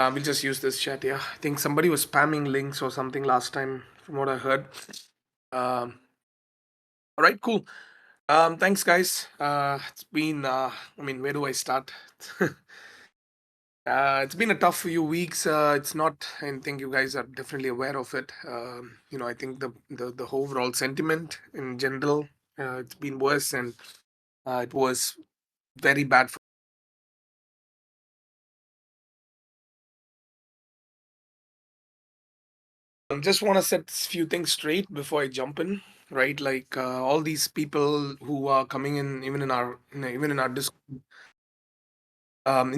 We'll just use this chat. Yeah, I think somebody was spamming links or something last time, from what I heard. Um, all right, cool. Thanks, guys. It's been. I mean, where do I start? It's been a tough few weeks. It's not. I think you guys are definitely aware of it. I think the overall sentiment in general, it's been worse, and it was very bad. Just want to set a few things straight before I jump in, right? Like all these people who are coming in, even in our in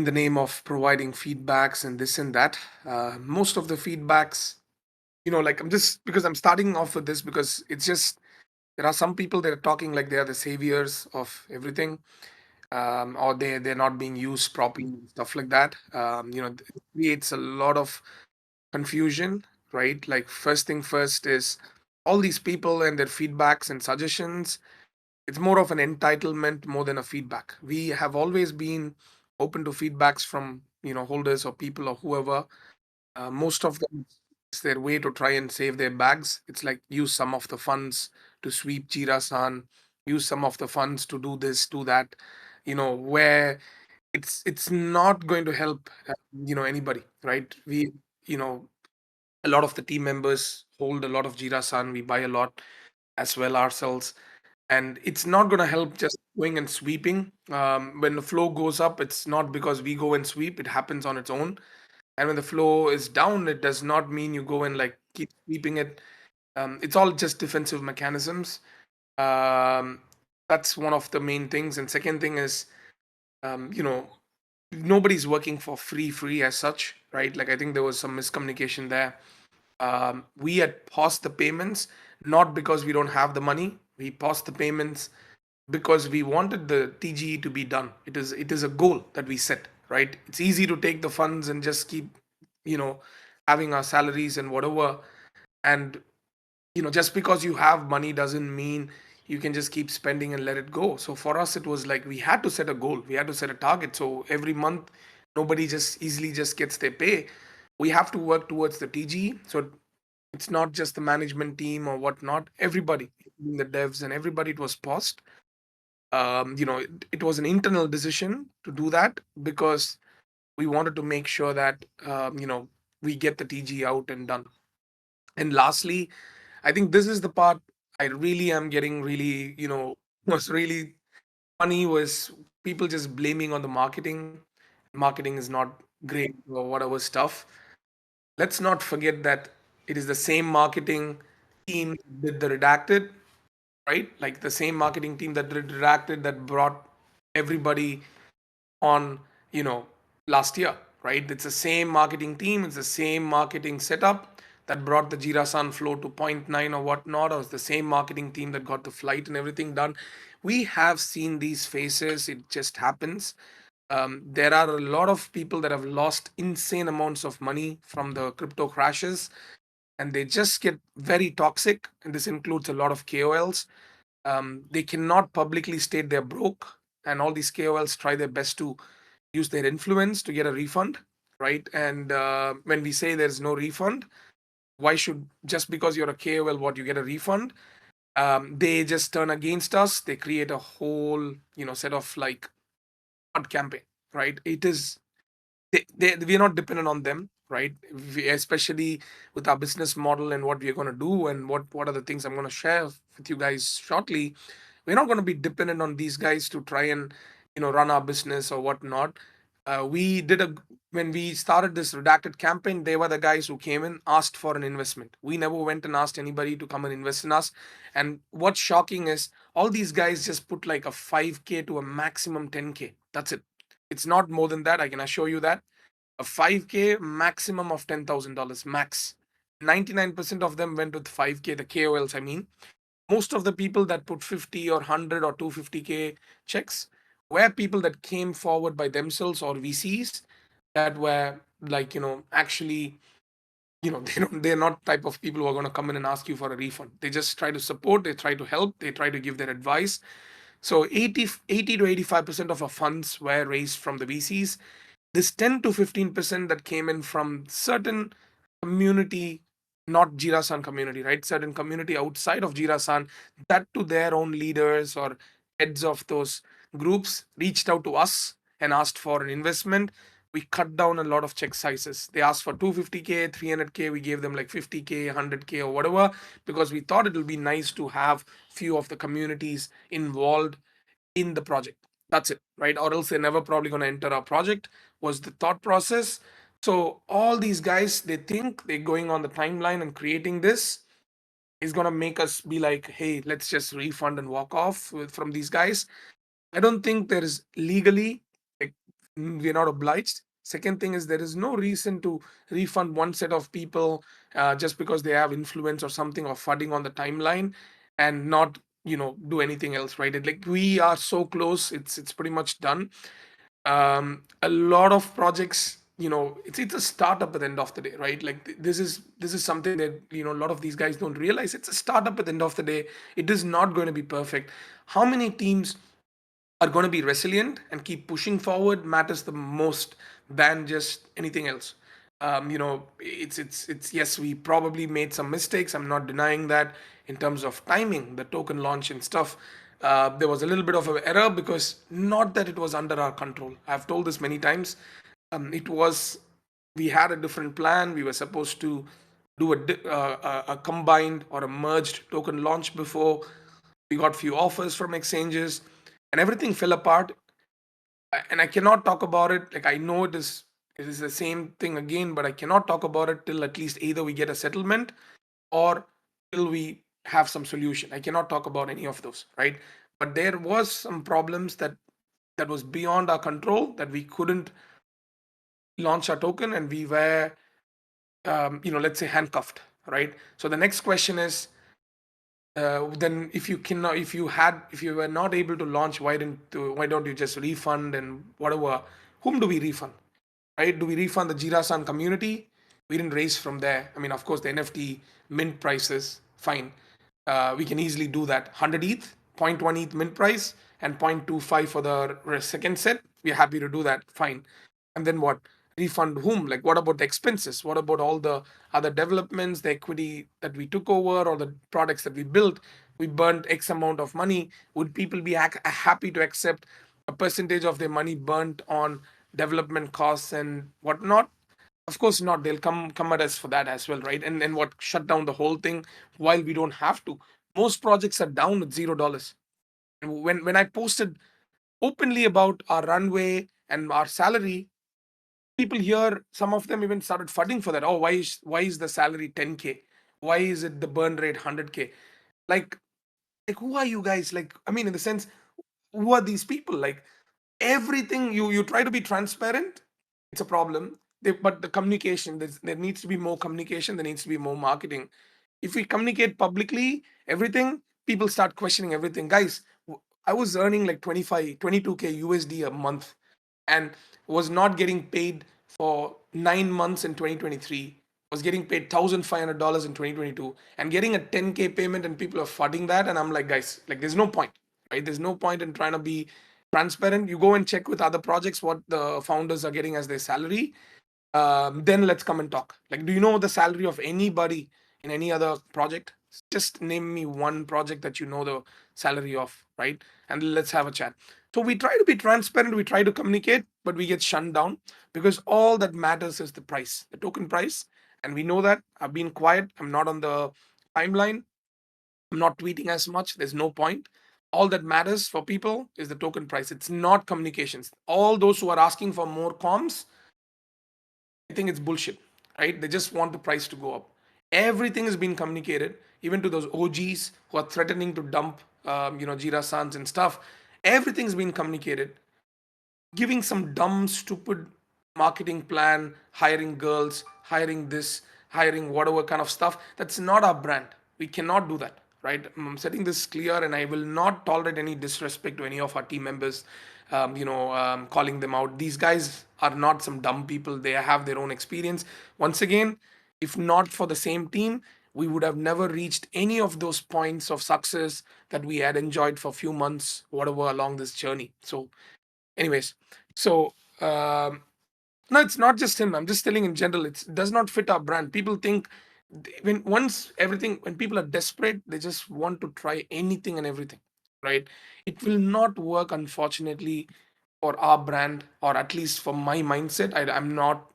the name of providing feedbacks and this and that. Most of the feedbacks, like I'm just because I'm starting off with this because it's just there are some people that are talking like they are the saviors of everything, or they're not being used properly, and stuff like that. It creates a lot of confusion, right? Like, first thing first is all these people and their feedbacks and suggestions. It's more of an entitlement more than a feedback. We have always been open to feedbacks from holders or people or whoever. Most of them, it's their way to try and save their bags. It's like use some of the funds to sweep Jirasan, use some of the funds to do this, do that. Where it's not going to help anybody, right? We you know a lot of the team members hold a lot of Jira-san. We buy a lot as well ourselves, and it's not going to help just going and sweeping. When the flow goes up, it's not because we go and sweep; it happens on its own. And when the flow is down, it does not mean you go and like keep sweeping it. It's all just defensive mechanisms. Um, that's one of the main things. And second thing is, um, you know, nobody's working for free as such, right? Like I think there was some miscommunication there. We had paused the payments not because we don't have the money. We paused the payments because we wanted the TGE to be done. It is a goal that we set, right? It's easy to take the funds and just keep, you know, having our salaries and whatever. And just because you have money doesn't mean you can just keep spending and let it go. So for us, it was like we had to set a goal. We had to set a target. So every month, nobody just easily just gets their pay. We have to work towards the TGE. So it's not just the management team or whatnot. Everybody, including the devs and everybody, it was paused. It was an internal decision to do that because we wanted to make sure that we get the TG out and done. And lastly, I think this is the part I really am getting really, was really funny was people just blaming on the marketing. Marketing is not great or whatever stuff. Let's not forget that it is the same marketing team that did the redacted, right? Like the same marketing team that did redacted that brought everybody on, you know, last year, right? It's the same marketing team, it's the same marketing setup that brought the Jirasan flow to point 0.9 or whatnot, or it's the same marketing team that got the flight and everything done. We have seen these faces, it just happens. There are a lot of people that have lost insane amounts of money from the crypto crashes, and they just get very toxic. And this includes a lot of KOLs. They cannot publicly state they're broke, and all these KOLs try their best to use their influence to get a refund, right? And when we say there's no refund, why should just because you're a KOL, what you get a refund? They just turn against us. They create a whole, set of like ad campaign, right? It is we're not dependent on them, right? Especially with our business model and what we're going to do and what are the things I'm going to share with you guys shortly. We're not going to be dependent on these guys to try and run our business or whatnot. We did a When we started this redacted campaign, they were the guys who came in, asked for an investment. We never went and asked anybody to come and invest in us. And what's shocking is all these guys just put like a 5K to a maximum 10K. That's it. It's not more than that. I can assure you that. A 5K maximum of $10,000 max. 99% of them went with 5K, the KOLs, I mean. Most of the people that put 50 or 100 or 250K checks were people that came forward by themselves or VCs that were like, actually, they're not type of people who are going to come in and ask you for a refund. They just try to support, they try to help, they try to give their advice. So 80 to 85% of our funds were raised from the VCs. This 10 to 15% that came in from certain community, not Jirasan community, right? Certain community outside of Jirasan, that to their own leaders or heads of those groups reached out to us and asked for an investment. We cut down a lot of check sizes. They asked for 250K, 300K. We gave them like 50K, 100K, or whatever, because we thought it will be nice to have few of the communities involved in the project. That's it, right? Or else they're never probably going to enter our project, was the thought process. So all these guys, they think they're going on the timeline and creating this is going to make us be like, hey, let's just refund and walk off from these guys. I don't think there is legally, like, we're not obliged. Second thing is, there is no reason to refund one set of people just because they have influence or something or fudding on the timeline, and not, do anything else, right? Like, we are so close, it's pretty much done. A lot of projects, it's a startup at the end of the day, right? Like, this is something that, a lot of these guys don't realize. It's a startup at the end of the day. It is not going to be perfect. How many teams are going to be resilient and keep pushing forward matters the most than just anything else. It's yes, we probably made some mistakes. I'm not denying that. In terms of timing, the token launch and stuff, there was a little bit of an error, because not that it was under our control. I've told this many times. It was, we had a different plan. We were supposed to do a combined or a merged token launch before. We got few offers from exchanges, and everything fell apart. And I cannot talk about it. Like, I know it is the same thing again, but I cannot talk about it till at least either we get a settlement or till we have some solution. I cannot talk about any of those, right? But there was some problems that was beyond our control, that we couldn't launch our token, and we were, let's say, handcuffed, right? So the next question is, then if you cannot, if you were not able to launch, why don't you just refund and whatever? Whom do we refund, right? Do we refund the Jirasan community? We didn't raise from there. I mean, of course, the NFT mint prices, fine. We can easily do that. 100 ETH, zero point 0.1 ETH mint price, and 0.25 for the second set. We're happy to do that, fine. And then what? Refund whom? Like, what about the expenses? What about all the other developments, the equity that we took over, or the products that we built? We burned X amount of money. Would people be happy to accept a percentage of their money burnt on development costs and whatnot? Of course not. They'll come at us for that as well, right? And then what? Shut down the whole thing while we don't have to. Most projects are down with $0. And when I posted openly about our runway and our salary, people here, some of them even started fudding for that. Oh, why is the salary 10K? Why is it the burn rate 100K? Like, who are you guys? Like, I mean, in the sense, who are these people? Like, everything, you try to be transparent, it's a problem. But the communication, there needs to be more communication, there needs to be more marketing. If we communicate publicly everything, people start questioning everything. Guys, I was earning like 22K USD a month, and was not getting paid for 9 months in 2023. Was getting paid $1,500 in 2022, and getting a 10K payment, and people are fudding that. And I'm like, guys, like, there's no point, right? There's no point in trying to be transparent. You go and check with other projects what the founders are getting as their salary. Then let's come and talk. Like, do you know the salary of anybody in any other project? Just name me one project that you know the salary of, right? And let's have a chat. So we try to be transparent, we try to communicate, but we get shunned down, because all that matters is the price, the token price. And we know that. I've been quiet. I'm not on the timeline. I'm not tweeting as much. There's no point. All that matters for people is the token price. It's not communications. All those who are asking for more comms, I think it's bullshit, right? They just want the price to go up. Everything has been communicated, even to those OGs who are threatening to dump, Jira Sans and stuff. Everything's been communicated. Giving some dumb, stupid marketing plan, hiring girls, hiring this, hiring whatever kind of stuff. That's not our brand. We cannot do that, right? I'm setting this clear, and I will not tolerate any disrespect to any of our team members. Calling them out. These guys are not some dumb people. They have their own experience. Once again, if not for the same team, we would have never reached any of those points of success that we had enjoyed for a few months, whatever, along this journey. So anyways, so No, it's not just him. I'm just telling in general. It does not fit our brand. People think when once everything when people are desperate, they just want to try anything and everything, right? It will not work, unfortunately, for our brand, or at least for my mindset. I'm not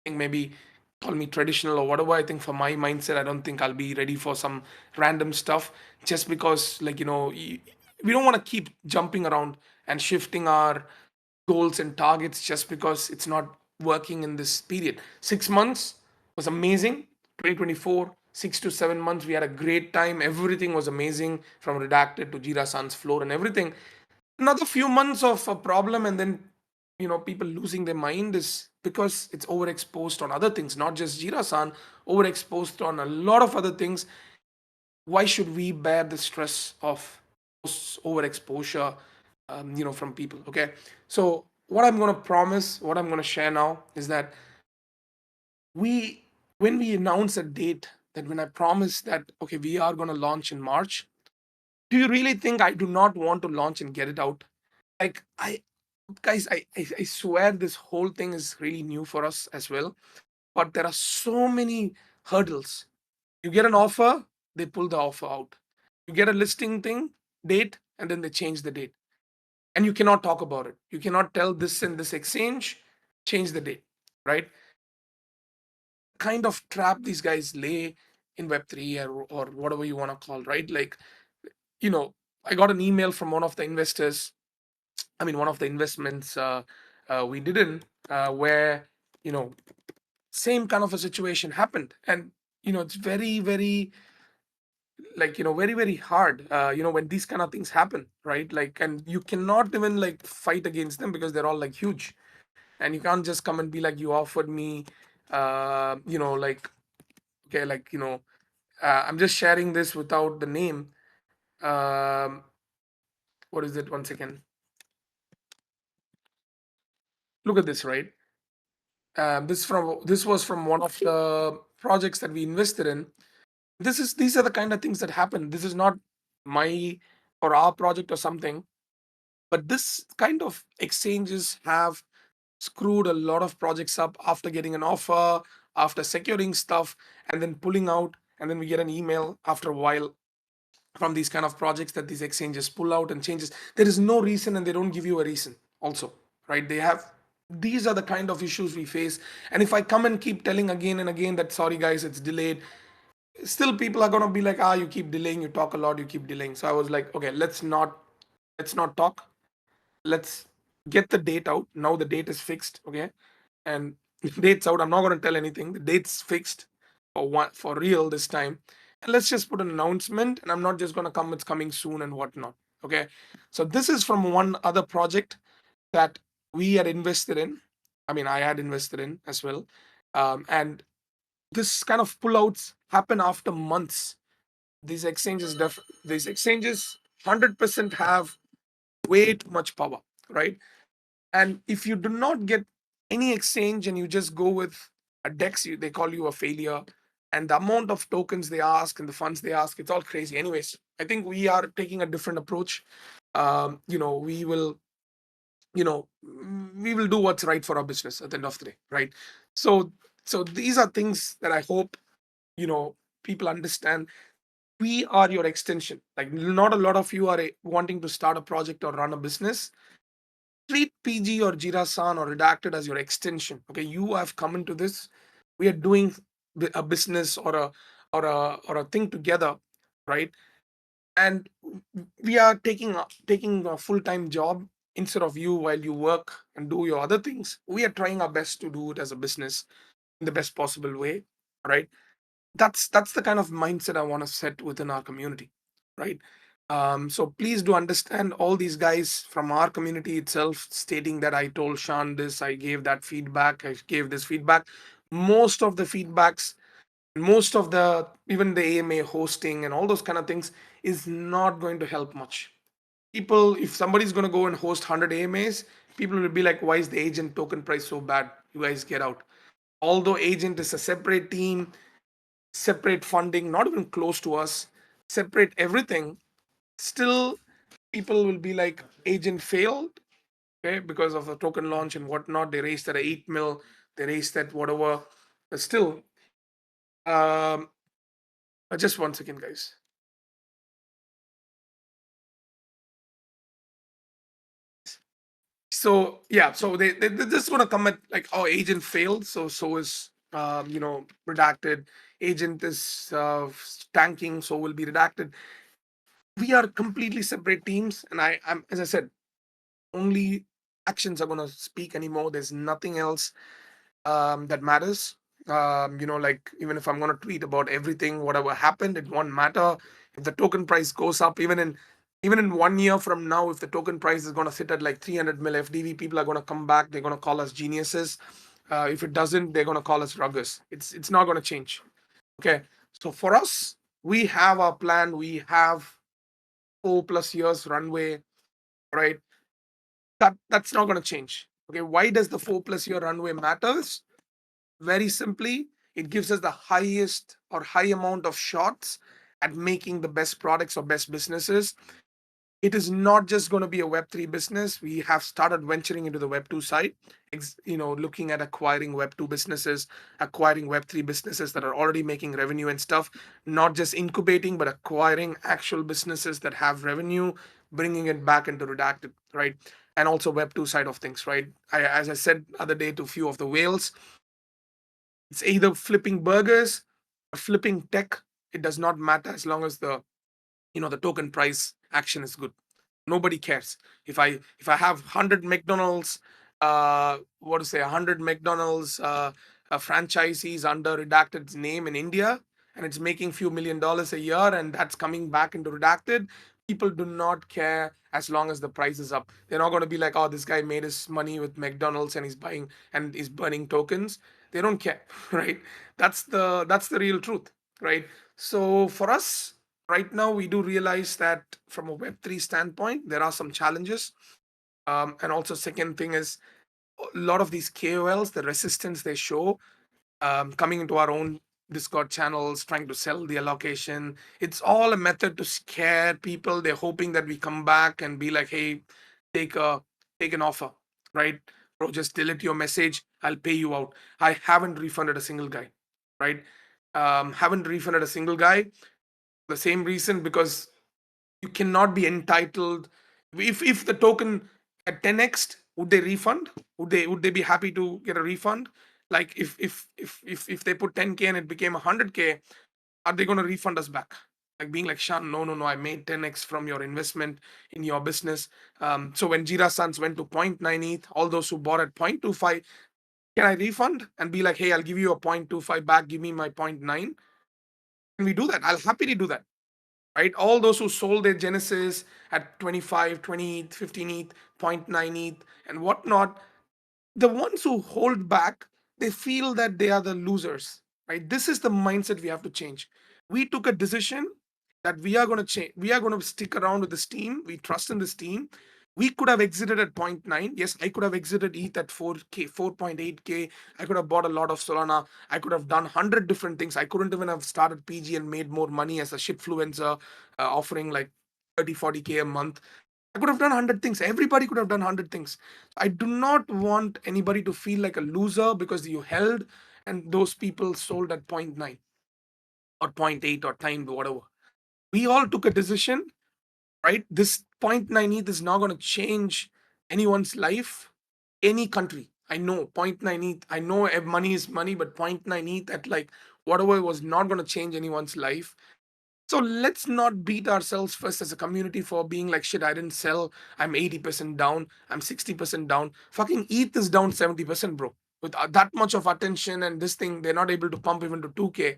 think maybe call me traditional or whatever. I think for my mindset, I don't think I'll be ready for some random stuff just because, like, we don't want to keep jumping around and shifting our goals and targets just because it's not working in this period. 6 months was amazing. 2024, 6 to 7 months, we had a great time. Everything was amazing from Redacted to Jirasan's floor and everything. Another few months of a problem, and then people losing their mind is because it's overexposed on other things, not just Jira-san, overexposed on a lot of other things. Why should we bear the stress of overexposure, from people? Okay, so what I'm going to promise, what I'm going to share now is that we when we announce a date, that when I promise that okay, we are going to launch in March, do you really think I do not want to launch and get it out? Like, I guys, I swear this whole thing is really new for us as well, but there are so many hurdles. You get an offer, they pull the offer out. You get a listing thing date, and then they change the date, and you cannot talk about it. You cannot tell this and this exchange change the date, right? Kind of trap these guys lay in Web3, or whatever you want to call, right? Like, you know I got an email from one of the investors. I mean, one of the investments we did in, where you know same kind of a situation happened, and it's very, very, like, very, very hard, when these kind of things happen, right? Like, and you cannot even like fight against them because they're all like huge, and you can't just come and be like, you offered me, like, okay, like, I'm just sharing this without the name. um what is it? One second. Look at this, right? This was from one of the projects that we invested in. These are the kind of things that happen. This is not my or our project or something, but this kind of exchanges have screwed a lot of projects up after getting an offer, after securing stuff, and then pulling out, and then we get an email after a while from these kind of projects that these exchanges pull out and changes. There is no reason, and they don't give you a reason also, right? These are the kind of issues we face. And if I come and keep telling again and again that sorry guys, it's delayed, still people are going to be like, you keep delaying, you talk a lot, you keep delaying. So I was like, okay, let's not talk. Let's get the date out. Now the date is fixed, okay? And date's out. I'm not going to tell anything. The date's fixed for real this time. And let's just put an announcement, and I'm not just going to come, it's coming soon and whatnot, okay? So this is from one other project that we had invested in. I mean, I had invested in as well. And this kind of pullouts happen after months. These exchanges 100% have way too much power, right? And if you do not get any exchange and you just go with a dex, they call you a failure. And the amount of tokens they ask and the funds they ask, it's all crazy. Anyways, I think we are taking a different approach. We will, we will do what's right for our business at the end of the day, right? So, so these are things that I hope people understand. We are your extension. Like, not a lot of you are wanting to start a project or run a business. Treat PG or Jirasan or Redacted as your extension. Okay, you have come into this. We are doing a business or a thing together, right? And we are taking a full time job instead of you while you work and do your other things. We are trying our best to do it as a business in the best possible way, right? That's the kind of mindset I want to set within our community, right? So please do understand, all these guys from our community itself stating that I told Sean this, I gave that feedback, I gave this feedback. Most of the feedbacks, most of the even the AMA hosting and all those kind of things is not going to help much. People, if somebody's going to go and host 100 AMAs, people will be like, why is the agent token price so bad? You guys get out. Although agent is a separate team, separate funding, not even close to us, separate everything, still people will be like, agent failed, okay, because of the token launch and whatnot. They raised at 8 mil, they raised at whatever. But still, um, just one second, guys. So yeah, so they're just gonna come at like, oh, agent failed, so is redacted. Agent is tanking, so will be redacted. We are completely separate teams, and I'm, as I said, only actions are gonna speak anymore. There's nothing else that matters. Like, even if I'm going to tweet about everything, whatever happened, it won't matter. If the token price goes up, even in 1 year from now, if the token price is going to sit at like 300 mil FDV, people are going to come back. They're going to call us geniuses. If it doesn't, they're going to call us ruggers. It's not going to change. Okay. So for us, we have our plan. We have 4+ years runway, right? That's not going to change. Okay. Why does the 4+ year runway matters? Very simply, it gives us the highest or high amount of shots at making the best products or best businesses. It is not just going to be a Web3 business. We have started venturing into the Web2 side, looking at acquiring Web2 businesses, acquiring Web3 businesses that are already making revenue and stuff, not just incubating, but acquiring actual businesses that have revenue, bringing it back into Redacted, right? And also Web2 side of things, right? As I said other day to a few of the whales, it's either flipping burgers or flipping tech. It does not matter as long as the token price action is good. Nobody cares. If I have 100 McDonald's, what to say, 100 McDonald's franchisees under Redacted's name in India, and it's making few $1 million a year, and that's coming back into Redacted. People do not care as long as the price is up. They're not going to be like, oh, this guy made his money with McDonald's and he's buying and he's burning tokens. They don't care, right? That's the real truth, right? So for us, right now, we do realize that from a Web3 standpoint, there are some challenges. And also, second thing is, a lot of these KOLs, the resistance they show, coming into our own Discord channels, trying to sell the allocation. It's all a method to scare people. They're hoping that we come back and be like, hey, take a take an offer, right? Bro, just delete your message. I'll pay you out. I haven't refunded a single guy, right? Haven't refunded a single guy. The same reason, because you cannot be entitled. If the token at 10x, would they refund? Would they be happy to get a refund? Like, if they put 10K and it became 100K, are they going to refund us back? Like, being like, Shan, no, I made 10x from your investment in your business. So when Jirasan's went to point 0.9 ETH, all those who bought at 0.25, can I refund and be like, hey, I'll give you a 0.25 back, give me my point 0.9? Can we do that? I'll happily do that, right? All those who sold their Genesis at 25, 20 ETH, 15 ETH, point 0.9 ETH, and whatnot, the ones who hold back, they feel that they are the losers, right? This is the mindset we have to change. We took a decision that we are going to change. We are going to stick around with this team. We trust in this team. We could have exited at point 0.9. Yes, I could have exited ETH at 4K, 4.8K. I could have bought a lot of Solana. I could have done 100 different things. I couldn't even have started PG and made more money as a shitfluencer, offering like 30, 40K a month. I could have done 100 things. Everybody could have done 100 things. I do not want anybody to feel like a loser because you held and those people sold at point 0.9 or point 0.8 or timed whatever. We all took a decision, right? This point 0.9 ETH is not going to change anyone's life, any country. I know point 0.9 ETH. I know money is money, but point 0.9 ETH at like whatever was not going to change anyone's life. So let's not beat ourselves first as a community for being like, shit, I didn't sell. I'm 80% down. I'm 60% down. Fucking ETH is down 70%, bro. With that much of attention and this thing, they're not able to pump even to 2K,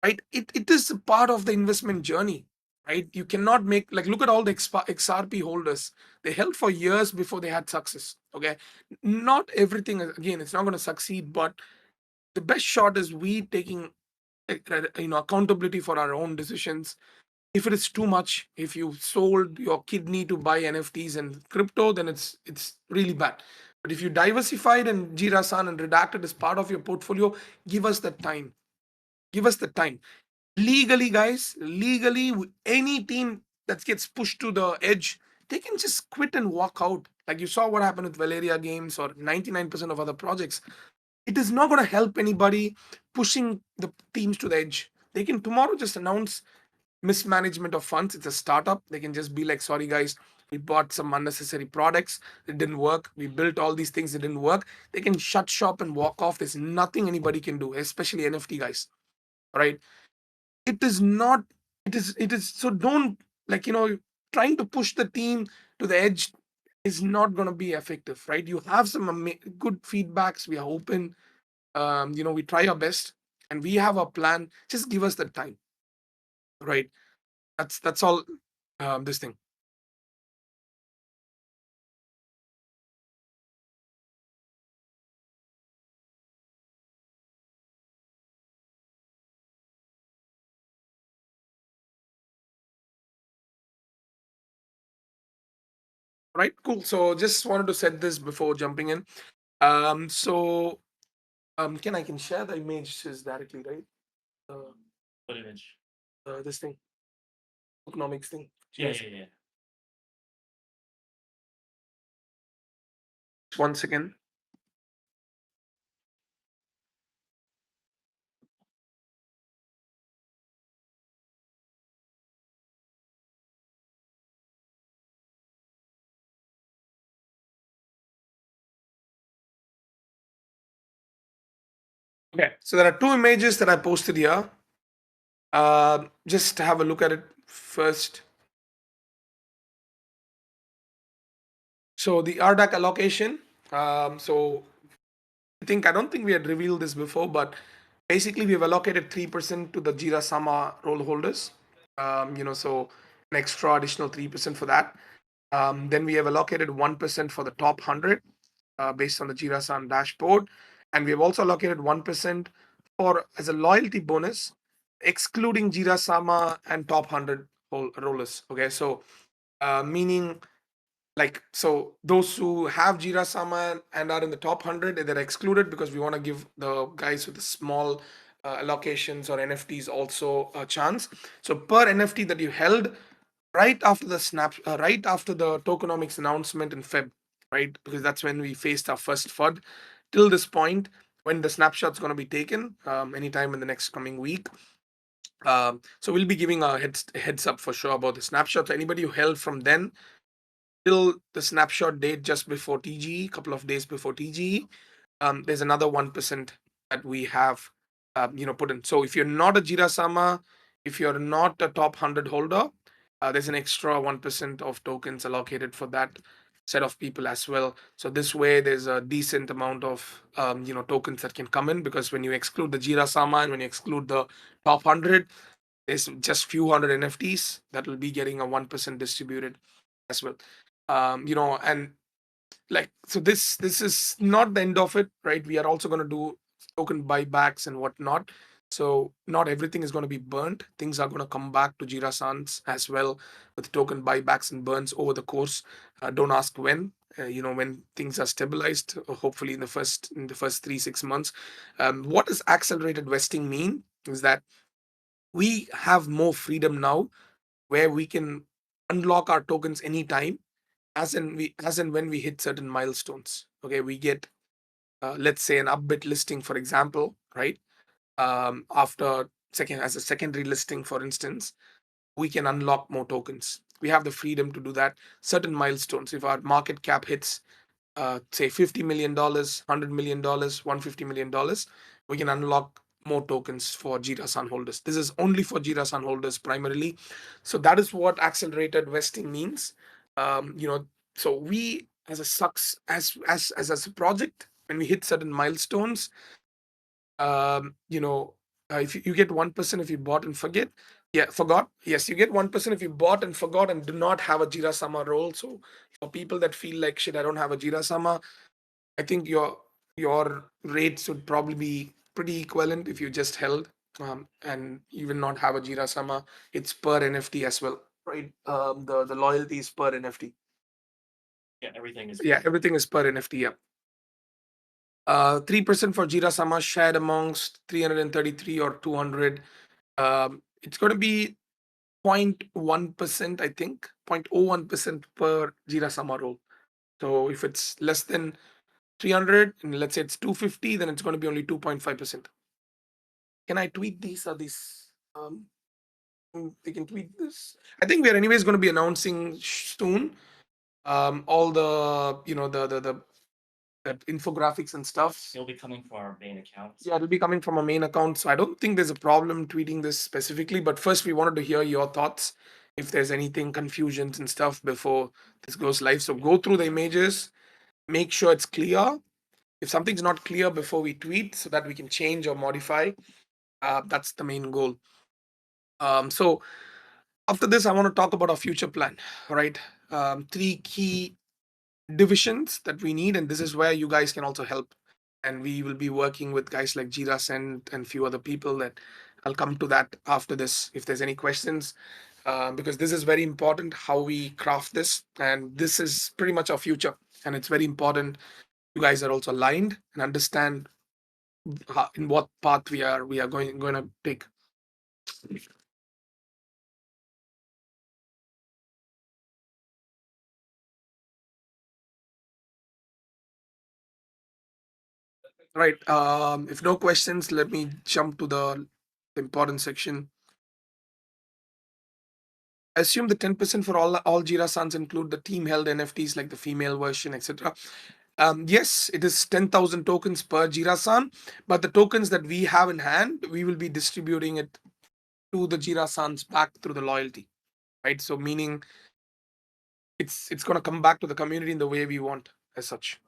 right? It is a part of the investment journey, right? You cannot make, like, look at all the XRP holders. They held for years before they had success, okay? Not everything, again, it's not going to succeed, but the best shot is we taking accountability for our own decisions. If it is too much, if you sold your kidney to buy NFTs and crypto, then it's really bad. But if you diversified and Jirasan and Redacted is part of your portfolio, give us the time. Give us the time. Legally, guys, legally, any team that gets pushed to the edge, they can just quit and walk out. Like you saw what happened with Valeria Games or 99% of other projects. It is not going to help anybody pushing the teams to the edge. They can tomorrow just announce mismanagement of funds. It's a startup. They can just be like, sorry guys, we bought some unnecessary products. It didn't work. We built all these things. It didn't work. They can shut shop and walk off. There's nothing anybody can do, especially NFT guys. Right? It is not. It is. So don't, like, trying to push the team to the edge is not going to be effective. Right? You have some good feedbacks. We are open. We try our best, and we have a plan. Just give us the time. Right? That's all. This thing. Right, cool. So just wanted to set this before jumping in. So can I can share the images directly, right? Uh, What image? this thing, economics thing. Yeah, Yes. yeah, yeah. 1 second. Okay. So there are two images that I posted here. Just have a look at it first. So the RDAC allocation. So I don't think we had revealed this before, but basically we've allocated 3% to the Jirasama role holders. So an extra additional 3% for that. Then we have allocated 1% for the top 100 based on the Jirasan dashboard. And we have also allocated 1% for as a loyalty bonus, excluding Jirasama and top 100 rollers. Okay, so meaning, like, so those who have Jira-sama and are in the top 100, they're excluded because we want to give the guys with the small allocations or NFTs also a chance. So per NFT that you held right after the tokenomics announcement in Feb, right? Because that's when we faced our first FUD. Till this point, when the snapshot's going to be taken, anytime in the next coming week. So we'll be giving a heads up for sure about the snapshot. So anybody who held from then till the snapshot date just before TGE, couple of days before TGE, there's another 1% that we have, put in. So if you're not a Jirasama, if you're not a top 100 holder, there's an extra 1% of tokens allocated for that set of people as well. So this way, there's a decent amount of, tokens that can come in, because when you exclude the Jirasama and when you exclude the top 100, there's just few hundred NFTs that will be getting a 1% distributed as well. And like, so this is not the end of it, right? We are also going to do token buybacks and whatnot. So not everything is going to be burnt. Things are going to come back to Jira Sans as well, with token buybacks and burns over the course. Don't ask when. When things are stabilized, hopefully in the first 3-6 months. What does accelerated vesting mean? Is that we have more freedom now, where we can unlock our tokens anytime, as and when we hit certain milestones. Okay, we get, let's say, an upbit listing, for example, right? After second as a secondary listing, for instance, we can unlock more tokens. We have the freedom to do that. Certain milestones, if our market cap hits, say $50 million, $100 million, $150 million, we can unlock more tokens for Jirasan holders. This is only for Jirasan holders primarily. So that is what accelerated vesting means. Um, you know, so we, as a sucks as a project, when we hit certain milestones, if you get 1% if you bought and forgot. Yes, you get 1% if you bought and forgot and do not have a Jirasama role. So for people that feel like, shit, I don't have a Jirasama, I think your rates would probably be pretty equivalent if you just held, and even not have a Jirasama. It's per NFT as well, right? The loyalty is per NFT. Yeah, everything is. Yeah, everything is per NFT. Yeah. 3% for Jirasama shared amongst 333 or 200. It's going to be 0.1%, I think, 0.01% per Jirasama role. So if it's less than 300 and let's say it's 250, then it's going to be only 2.5%. Can I tweet these? Are these they can tweet this? I think we are anyways going to be announcing soon all the the infographics and stuff. It'll be coming from our main account. Yeah, it'll be coming from a main account. So I don't think there's a problem tweeting this specifically. But first, we wanted to hear your thoughts. If there's anything, confusions and stuff before this goes live. So go through the images, make sure it's clear. If something's not clear before we tweet, so that we can change or modify, that's the main goal. So after this, I want to talk about our future plan, right? Three key divisions that we need, and this is where you guys can also help. And we will be working with guys like Jirasan and few other people that I'll come to that after this if there's any questions, because this is very important how we craft this, and this is pretty much our future, and it's very important you guys are also aligned and understand in what path we are going to take. Right. If no questions, let me jump to the important section. Assume the 10% for all Jira Sans include the team held NFTs like the female version, etc. Yes, it is 10,000 tokens per Jira San, but the tokens that we have in hand, we will be distributing it to the Jira Sans back through the loyalty, right? So meaning it's going to come back to the community in the way we want as such.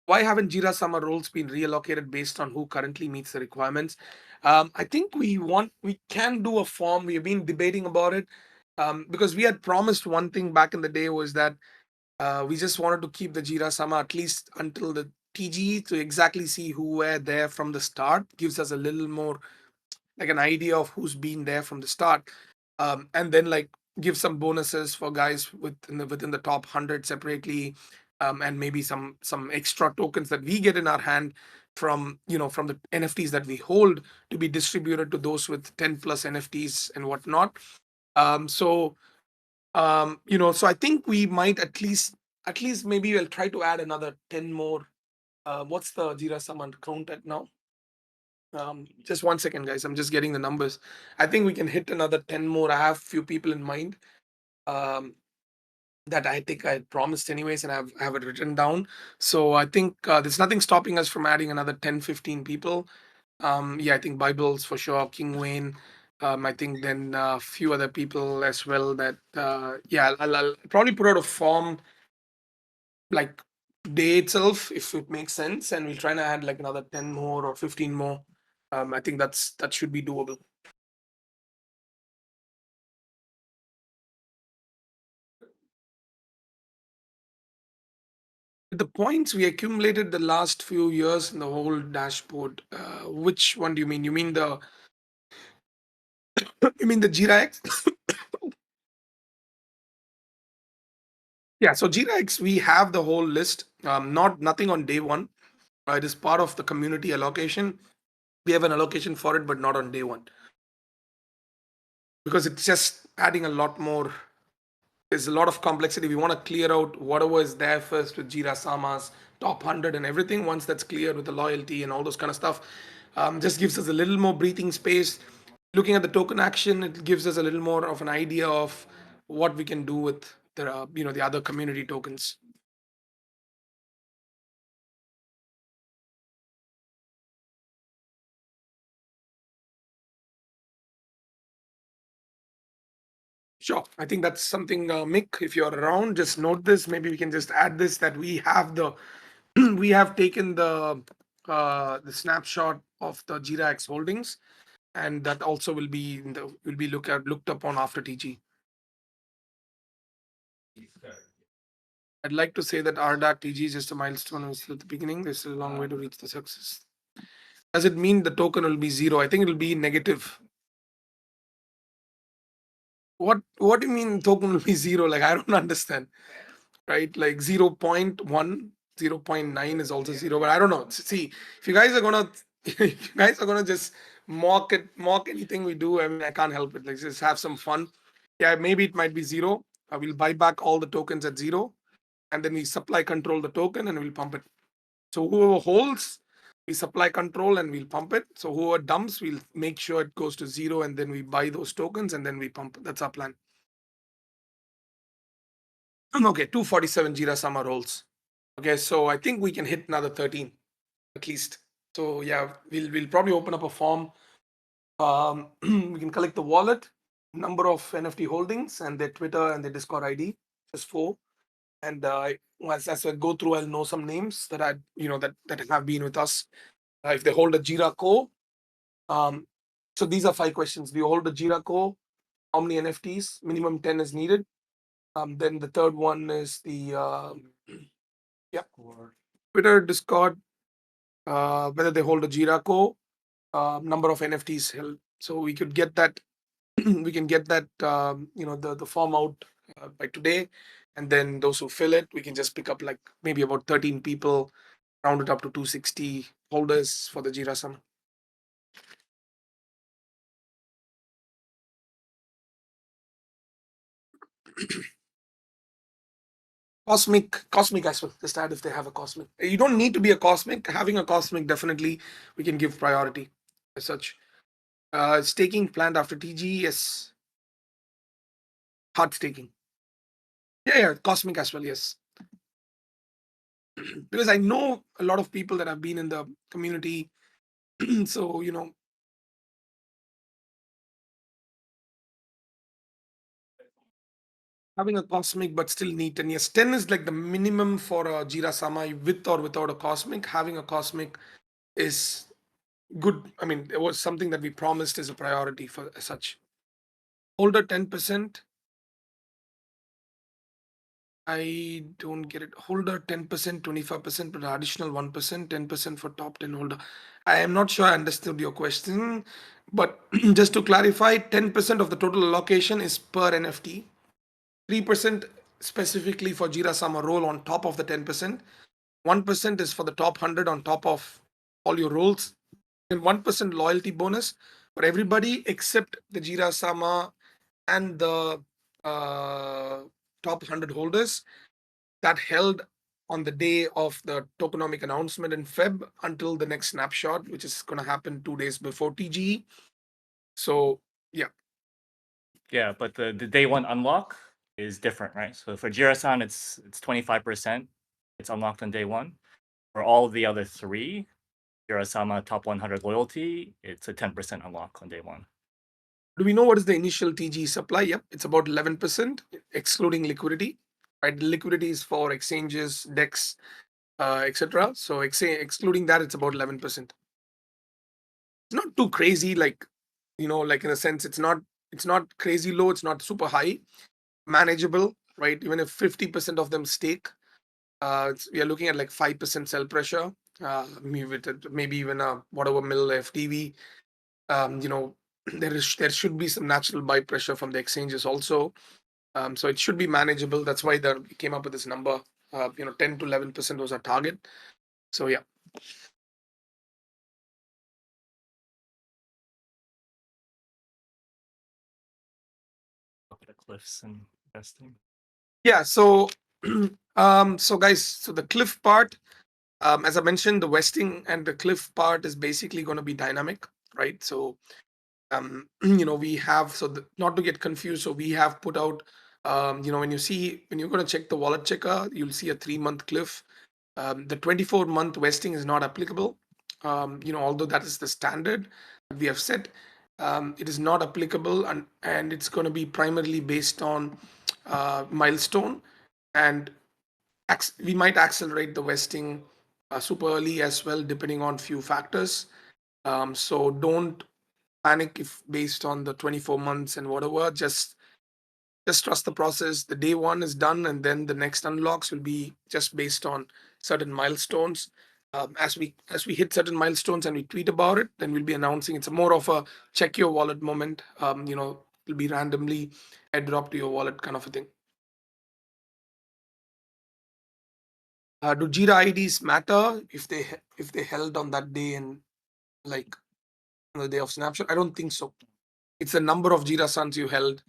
Why haven't Jira Summer roles been reallocated based on who currently meets the requirements? I think we can do a form. We've been debating about it because we had promised one thing back in the day was that we just wanted to keep the Jira Sama at least until the TG to exactly see who were there from the start. Gives us a little more like an idea of who's been there from the start, and then like give some bonuses for guys within the top 100 separately, and maybe some extra tokens that we get in our hand from from the NFTs that we hold to be distributed to those with 10 plus NFTs and whatnot. So so I think we might at least maybe we'll try to add another 10 more. What's the Jira Saman count at now? Just 1 second, guys. I'm just getting the numbers. I think we can hit another 10 more. I have few people in mind um, that I think I had promised anyways, and I have it written down. So I think there's nothing stopping us from adding another 10, 15 people. Yeah, I think Bibles for sure, King Wayne. I think then a few other people as well that, yeah, I'll probably put out a form like day itself if it makes sense, and we'll try to add like another 10 more or 15 more. I think that should be doable. The points we accumulated the last few years in the whole dashboard, which one do you mean? You mean the you mean the Jira X? Yeah, so Jira X, we have the whole list. Nothing on day one. It is part of the community allocation. We have an allocation for it, but not on day one because it's just adding a lot more. There's a lot of complexity. We want to clear out whatever is there first with Jira Sama's top 100 and everything. Once that's cleared with the loyalty and all those kind of stuff, just gives us a little more breathing space. Looking at the token action, it gives us a little more of an idea of what we can do with the other community tokens. Sure. I think that's something, Mick, if you're around, just note this. Maybe we can just add this that we have the we have taken the snapshot of the Jira X holdings, and that also will be looked upon after TG. I'd like to say that RDAC TG is just a milestone. It's at the beginning. There's a long way to reach the success. Does it mean the token will be zero? I think it'll be negative. What do you mean token will be zero? Like I don't understand. Right? Like 0.1, 0.9 is also zero, but I don't know. See, if you guys are gonna if you guys are gonna just mock anything we do, I mean I can't help it. Like just have some fun. Yeah, maybe it might be zero. I will buy back all the tokens at zero. and then we supply control the token and we'll pump it. So whoever holds, we supply control and we'll pump it. So whoever dumps, we'll make sure it goes to zero and then we buy those tokens and then we pump it. That's our plan. Okay, 247 Jirasama rolls. Okay, so I think we can hit another 13 at least. So yeah, we'll probably open up a form. We can collect the wallet, number of NFT holdings, and their Twitter and their Discord ID. Just four. And as I go through, I'll know some names that that have been with us. If they hold a Jira Co. So these are 5 questions. Do you hold a Jira Co? How many NFTs? Minimum 10 is needed. Then the third one is the yeah, Twitter, Discord, whether they hold a Jira Co, number of NFTs held. So we could get that. We can get that the form out by today, and then those who fill it, we can just pick up like maybe about 13 people, round it up to 260 holders for the Jirasan. Cosmic as well. Just add if they have a cosmic. You don't need to be a cosmic. Having a cosmic, definitely we can give priority as such. Staking planned after TG, yes. Hard staking. Yeah, cosmic as well, yes. Because I know a lot of people that have been in the community. So, having a cosmic but still need 10. Yes, 10 is like the minimum for a Jira Sama with or without a cosmic. Having a cosmic is good. I mean, it was something that we promised as a priority for as such. Holder 10%. I don't get it. Holder 10%, 25%, but additional 1%, 10% for top 10 holder. I am not sure I understood your question, but just to clarify, 10% of the total allocation is per NFT. 3% specifically for Jira Sama roll on top of the 10%. 1% is for the top 100 on top of all your roles, and 1% loyalty bonus for everybody except the Jira Sama and the top 100 holders that held on the day of the tokenomic announcement in Feb until the next snapshot, which is going to happen 2 days before TGE. So, yeah. Yeah, but the day one unlock is different, right? So for Jirasan, it's 25%. It's unlocked on day one. For all the other three, Jirasama top 100 loyalty, it's a 10% unlock on day one. Do we know what is the initial TG supply? Yep, it's about 11%, excluding liquidity. Right, liquidity is for exchanges, DEX, etc. So excluding that, it's about 11%. It's not too crazy, like like in a sense, it's not crazy low, it's not super high, manageable, right? Even if 50% of them stake, we are looking at like 5% sell pressure. Maybe even a whatever mill FTV. There should be some natural buy pressure from the exchanges also. So it should be manageable. That's why we came up with this number. 10 to 11% was our target. So yeah. Look at the cliffs and investing. Yeah. So guys, so the cliff part, as I mentioned, the vesting and the cliff part is basically going to be dynamic, right? So we have not to get confused. So we have put out, when you're going to check the wallet checker, you'll see a 3-month cliff. The 24-month vesting is not applicable. Although that is the standard that we have set, it is not applicable, and it's going to be primarily based on milestone, and we might accelerate the vesting super early as well, depending on few factors. So don't panic if based on the 24 months and whatever. Just trust the process. The day one is done, and then the next unlocks will be just based on certain milestones. As we hit certain milestones and we tweet about it, then we'll be announcing. It's more of a check your wallet moment. It'll be randomly airdrop to your wallet kind of a thing. Do Jira IDs matter if they held on that day and like on the day of snapshot? I don't think so. It's the number of Jira Suns you held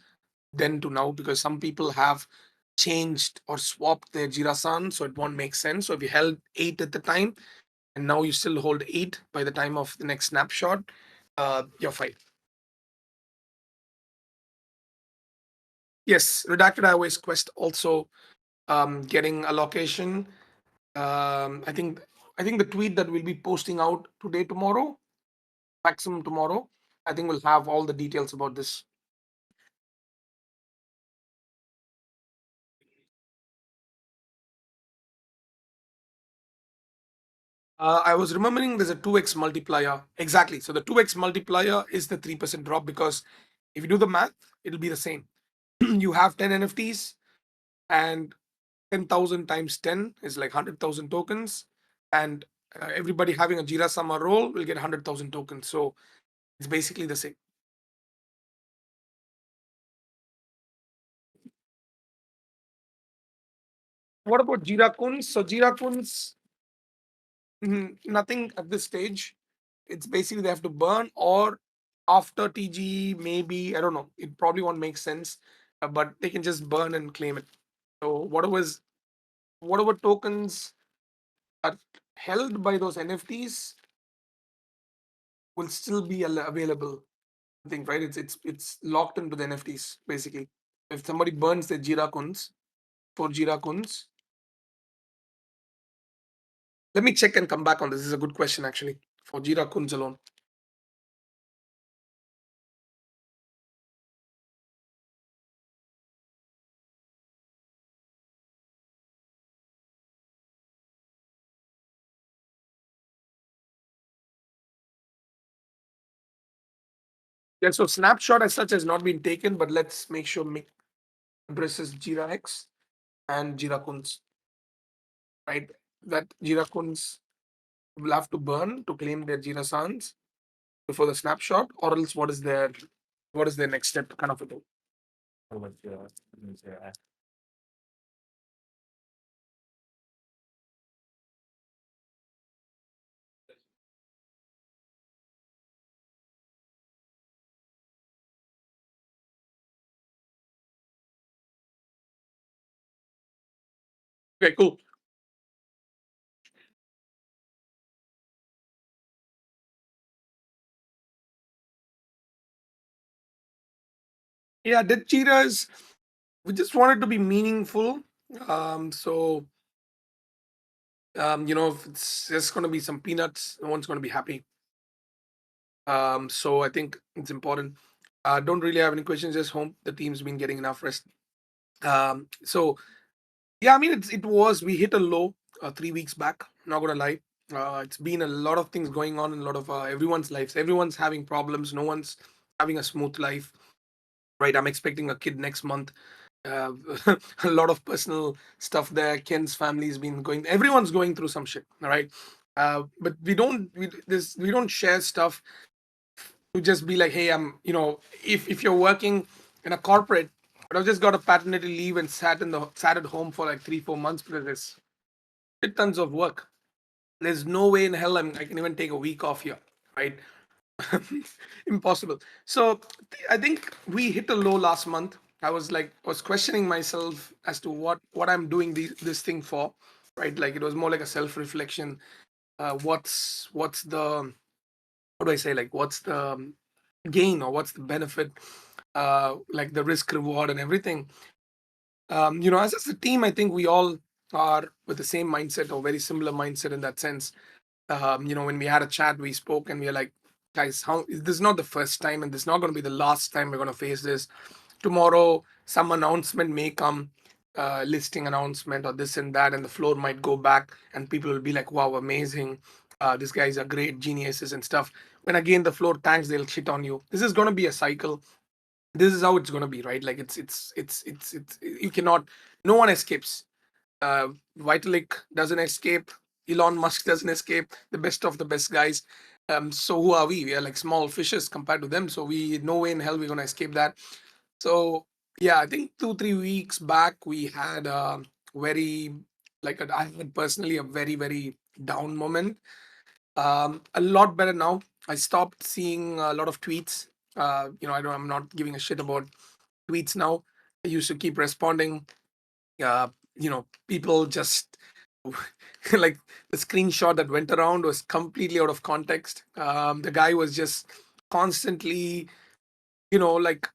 then to now, because some people have changed or swapped their Jirasan, so it won't make sense. So if you held 8 at the time and now you still hold 8 by the time of the next snapshot, you're fine. Yes, redacted iOS Quest also getting allocation. Um, I think I think the tweet that we'll be posting out today, tomorrow, maximum tomorrow, I think we'll have all the details about this. I was remembering there's a 2x multiplier. Exactly. So the 2x multiplier is the 3% drop, because if you do the math, it'll be the same. You have 10 NFTs, and 10,000 times 10 is like 100,000 tokens. And everybody having a Jira Sama role will get 100,000 tokens. So it's basically the same. What about Jira Kuns? So Jira Kuns, nothing at this stage. It's basically they have to burn, or after TG, maybe, I don't know. It probably won't make sense, but they can just burn and claim it. So whatever tokens are held by those NFTs will still be available. I think, right? It's locked into the NFTs basically. If somebody burns their Jira Kuns for Jira Kuns, let me check and come back on this. This is a good question actually for Jira Kuns alone. Yeah, so snapshot as such has not been taken, but let's make sure Mick addresses Jira X and Jira Kuns, right? That Jira Kuns will have to burn to claim their Jira Sans before the snapshot, or else what is their next step kind of a thing. Or what's your Okay, cool. Yeah, Dead Jiras, we just want it to be meaningful. So if it's just gonna be some peanuts, no one's gonna be happy. So I think it's important. Don't really have any questions, just hope the team's been getting enough rest. So yeah, I mean it was we hit a low 3 weeks back, not gonna lie. It's been a lot of things going on in a lot of everyone's lives. Everyone's having problems, no one's having a smooth life, right? I'm expecting a kid next month. uh, a lot of personal stuff there. Ken's family's been going, everyone's going through some shit, all right? But we don't share stuff to just be like, hey, if you're working in a corporate, but I've just got a paternity leave and sat at home for like 3-4 months because there's tons of work. There's no way in hell I can even take a week off here, right? Impossible. So I think we hit a low last month. I was questioning myself as to what I'm doing this thing for, right? Like it was more like a self reflection. What's the, what do I say? Like what's the gain, or what's the benefit? Like the risk reward and everything. As a team, I think we all are with the same mindset or very similar mindset in that sense. When we had a chat, we spoke and we are like, guys, how this is not the first time and this is not going to be the last time we're going to face this. Tomorrow, some announcement may come, listing announcement or this and that, and the floor might go back and people will be like, wow, amazing. These guys are great geniuses and stuff. When again the floor tanks, they'll shit on you. This is going to be a cycle. This is how it's going to be, right? Like it's you cannot, no one escapes. Vitalik doesn't escape. Elon Musk doesn't escape. The best of the best guys. So who are we? We are like small fishes compared to them. So we, no way in hell we're gonna escape that. So yeah, I think 2-3 weeks back we had very, I had personally a very very down moment. A lot better now. I stopped seeing a lot of tweets. I'm not giving a shit about tweets now. I used to keep responding. People just like the screenshot that went around was completely out of context. The guy was just constantly, like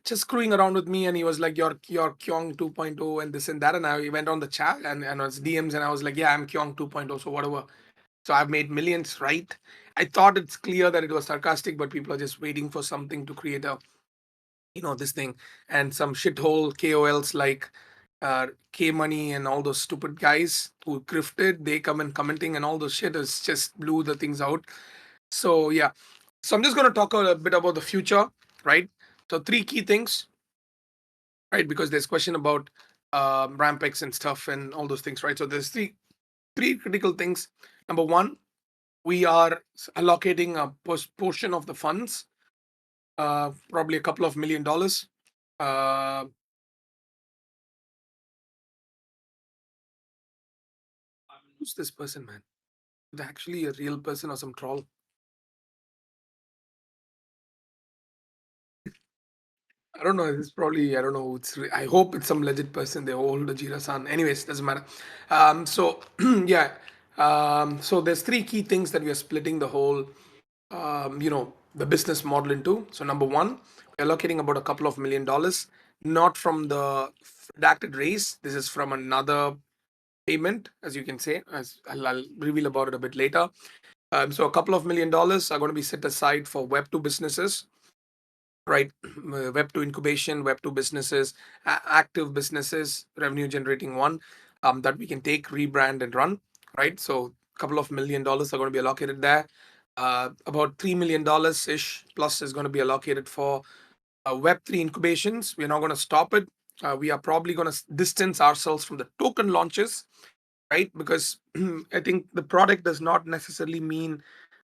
just screwing around with me, and he was like, "You're Kyong 2.0 and this and that," and I went on the chat and was DMs, and I was like, "Yeah, I'm Kyong 2.0, so whatever." So I've made millions, right? I thought it's clear that it was sarcastic, but people are just waiting for something to create a, this thing. And some shithole KOLs like K Money and all those stupid guys who grifted, they come and commenting, and all those shit has just blew the things out. So yeah. So I'm just going to talk a bit about the future, right? So three key things, right? Because there's question about Rampex and stuff and all those things, right? So there's three critical things. Number one, we are allocating a portion of the funds, probably a couple of $1 million. Uh, who's this person, man? Is it actually a real person or some troll? I don't know. It's probably, I don't know. I hope it's some legit person. They hold a Jirasan. Anyways, doesn't matter. So yeah. So there's three key things that we are splitting the whole, the business model into. So number one, we're allocating about a couple of $1 million, not from the redacted raise. This is from another payment, as you can say. As I'll reveal about it a bit later. So a couple of $1 million are going to be set aside for Web2 businesses, right? Web2 incubation, Web2 businesses, active businesses, revenue generating one, that we can take, rebrand, and run, right? So a couple of $1 million are going to be allocated there. About $3 million ish plus is going to be allocated for Web3 incubations. We're not going to stop it. We are probably going to distance ourselves from the token launches, right? Because I think the product does not necessarily mean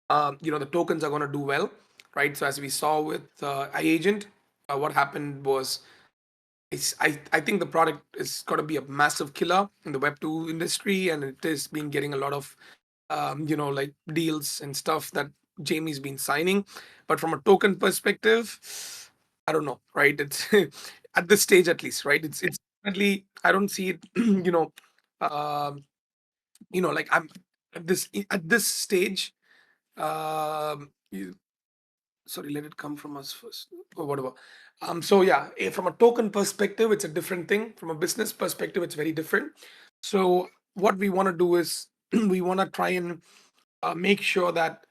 the tokens are going to do well, right? So as we saw with iAgent, what happened was I think the product is going to be a massive killer in the Web2 industry, and it has been getting a lot of like deals and stuff that Jamie's been signing. But from a token perspective, I don't know, right? It's at this stage at least, right? It's definitely, I don't see it, um, like I'm at this stage. You, sorry, let it come from us first or whatever. So yeah, from a token perspective, it's a different thing. From a business perspective, it's very different. So what we want to do is we want to try and make sure that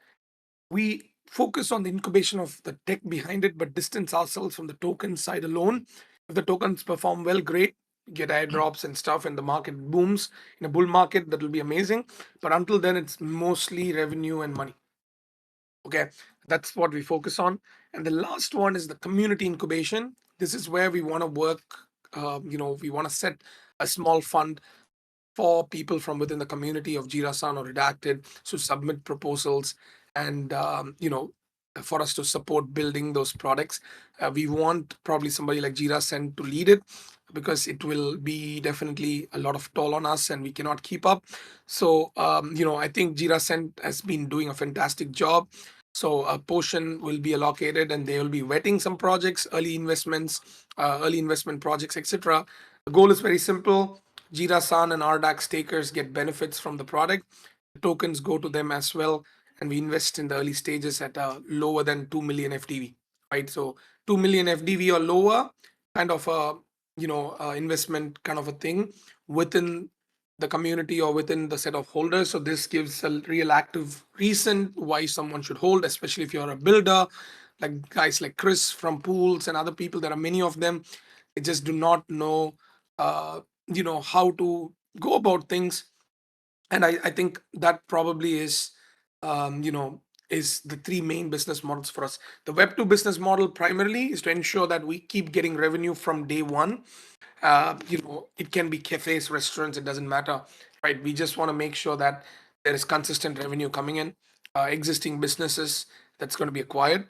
we focus on the incubation of the tech behind it, but distance ourselves from the token side alone. If the tokens perform well, great. Get airdrops and stuff, and the market booms in a bull market, that will be amazing. But until then, it's mostly revenue and money. Okay, that's what we focus on. And the last one is the community incubation. This is where we want to work. We want to set a small fund for people from within the community of Jirasan or Redacted to submit proposals, and for us to support building those products. We want probably somebody like Jirasan to lead it, because it will be definitely a lot of toll on us and we cannot keep up. So I think Jirasan has been doing a fantastic job. So a portion will be allocated, and they will be vetting some projects, early investment projects, etc. The goal is very simple. Jirasan and RDAC stakers get benefits from the product. The tokens go to them as well, and we invest in the early stages at lower than 2 million FDV, right? So 2 million FDV or lower, kind of a investment kind of a thing within the community or within the set of holders. So this gives a real active reason why someone should hold, especially if you're a builder, like guys like Chris from Pools and other people. There are many of them. They just do not know how to go about things. And I think that probably is the three main business models for us. The Web2 business model primarily is to ensure that we keep getting revenue from day one. It can be cafes, restaurants, it doesn't matter, right? We just want to make sure that there is consistent revenue coming in, existing businesses that's going to be acquired,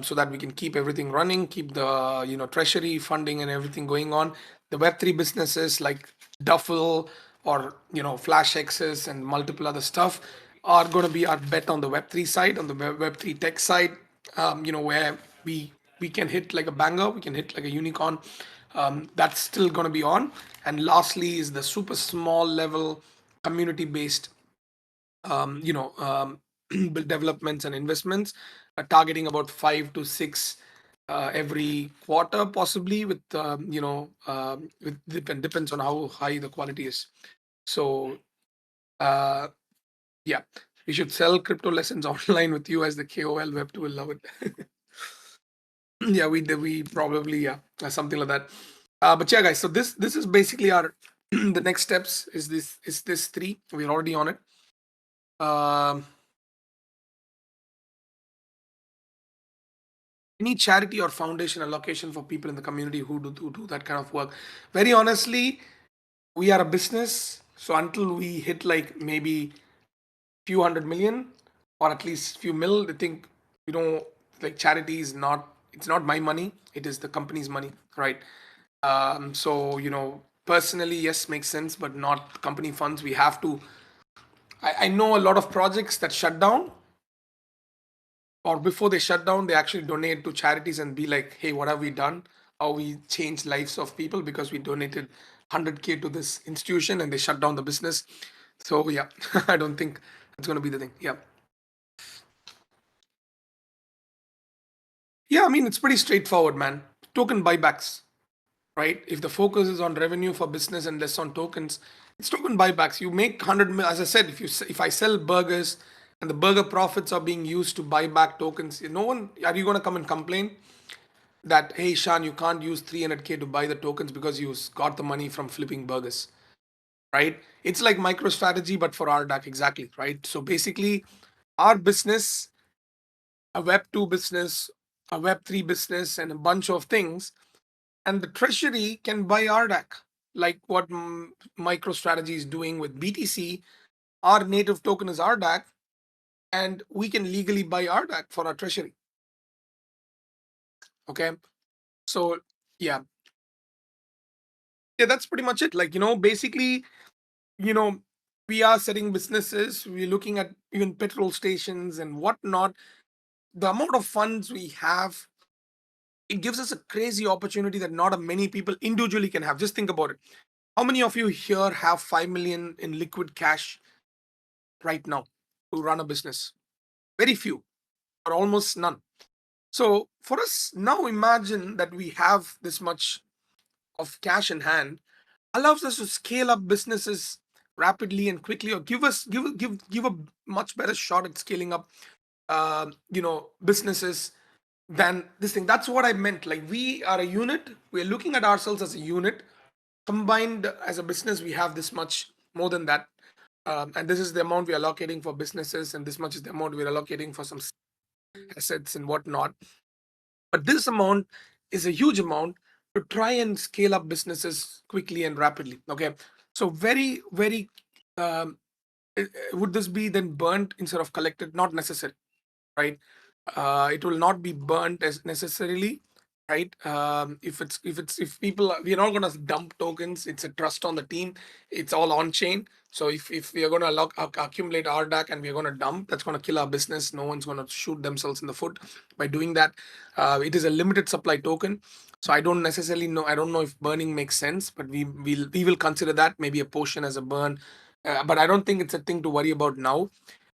so that we can keep everything running, keep the treasury funding and everything going on. The Web3 businesses like Duffel or Flash X's and multiple other stuff are going to be our bet on the Web3 side, on the Web3 tech side, where we can hit like a banger, we can hit like a unicorn, That's still going to be on. And lastly is the super small level community based developments and investments, targeting about 5 to 6 every quarter, possibly with depends on how high the quality is. So uh, yeah, we should sell crypto lessons online with you as the KOL. Web2 will love it. Yeah, we probably, yeah, something like that. But yeah, guys, so this is basically our the next steps is this three. We're already on it. Um, any charity or foundation allocation for people in the community who do that kind of work. Very honestly, we are a business, so until we hit like maybe few hundred million or at least few mil, I think, like, charity is not, it's not my money, it is the company's money, right? So personally, yes, makes sense, but not company funds. We have to. I know a lot of projects that shut down, or before they shut down, they actually donate to charities and be like, hey, what have we done? How we changed lives of people because we donated 100K to this institution and they shut down the business. So yeah, I don't think that's going to be the thing. Yeah. Yeah, I mean, it's pretty straightforward, man. Token buybacks, right? If the focus is on revenue for business and less on tokens, it's token buybacks. You make 100 mil, as I said, if I sell burgers and the burger profits are being used to buy back tokens, no one, are you going to come and complain that, hey, Shan, you can't use 300K to buy the tokens because you got the money from flipping burgers, right? It's like micro strategy, but for RDAC, exactly, right? So basically, our business, a Web2 business, a Web3 business, and a bunch of things, and the treasury can buy RDAC, like what MicroStrategy is doing with BTC. Our native token is RDAC, and we can legally buy RDAC for our treasury. Okay, so yeah, yeah, that's pretty much it. Like, basically, you know, we are setting businesses. We're looking at even petrol stations and whatnot. The amount of funds we have, it gives us a crazy opportunity that not a many people individually can have. Just think about it. How many of you here have 5 million in liquid cash right now to run a business? Very few, or almost none. So for us now, imagine that we have this much of cash in hand, allows us to scale up businesses rapidly and quickly, or give a much better shot at scaling up businesses than this thing. That's what I meant. Like, we are a unit, we're looking at ourselves as a unit. Combined as a business, we have this much more than that. And this is the amount we're allocating for businesses, and this much is the amount we're allocating for some assets and whatnot. But this amount is a huge amount to try and scale up businesses quickly and rapidly. Okay, so very, very. Um, would this be then burnt instead of collected? Not necessary, right? It will not be burnt as necessarily, right? If people, we're not going to dump tokens. It's a trust on the team. It's all on chain. So if we are going to accumulate RDAC and we're going to dump, that's going to kill our business. No one's going to shoot themselves in the foot by doing that. It is a limited supply token. So I don't necessarily know. I don't know if burning makes sense, but we will consider that maybe a portion as a burn. But I don't think it's a thing to worry about now.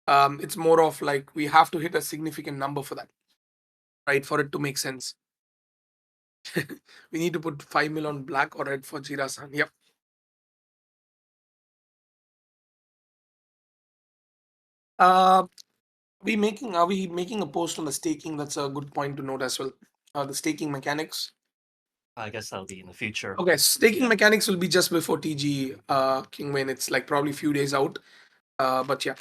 It's more of like we have to hit a significant number for that, right? For it to make sense. We need to put 5 mil on black or red for Jirasan. Yep. Uh, are we making a post on the staking? That's a good point to note as well. The staking mechanics. I guess that'll be in the future. Okay, staking Yeah. mechanics will be just before TG Kingwin. It's like probably a few days out. But yeah,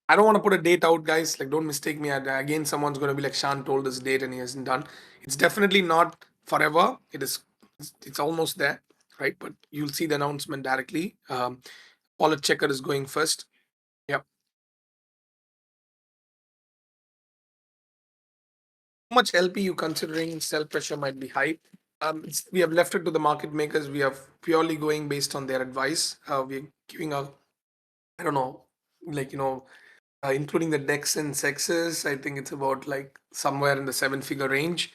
I don't want to put a date out, guys. Like, don't mistake me. Again, someone's going to be like, Shan told this date and he hasn't done. It's definitely not forever. It's almost there, right? But you'll see the announcement directly. Wallet checker is going first. Yep. How much LP you considering? Sell pressure might be high. We have left it to the market makers. We are purely going based on their advice. We're giving a, I don't know, like, including the decks and sexes, I think it's about like somewhere in the 7-figure range.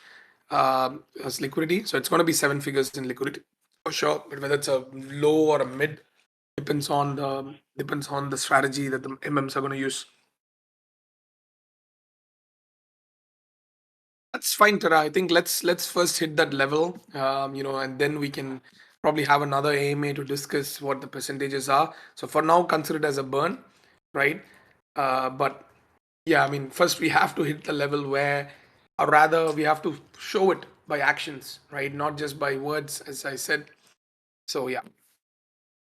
as liquidity. So it's going to be seven figures in liquidity for sure. But whether it's a low or a mid depends on the strategy that the MMs are going to use. That's fine, Tara. I think let's first hit that level, and then we can probably have another AMA to discuss what the percentages are. So for now, consider it as a burn, right? But yeah, I mean, first we have to hit the level where, or rather, we have to show it by actions, right? Not just by words, as I said. So yeah,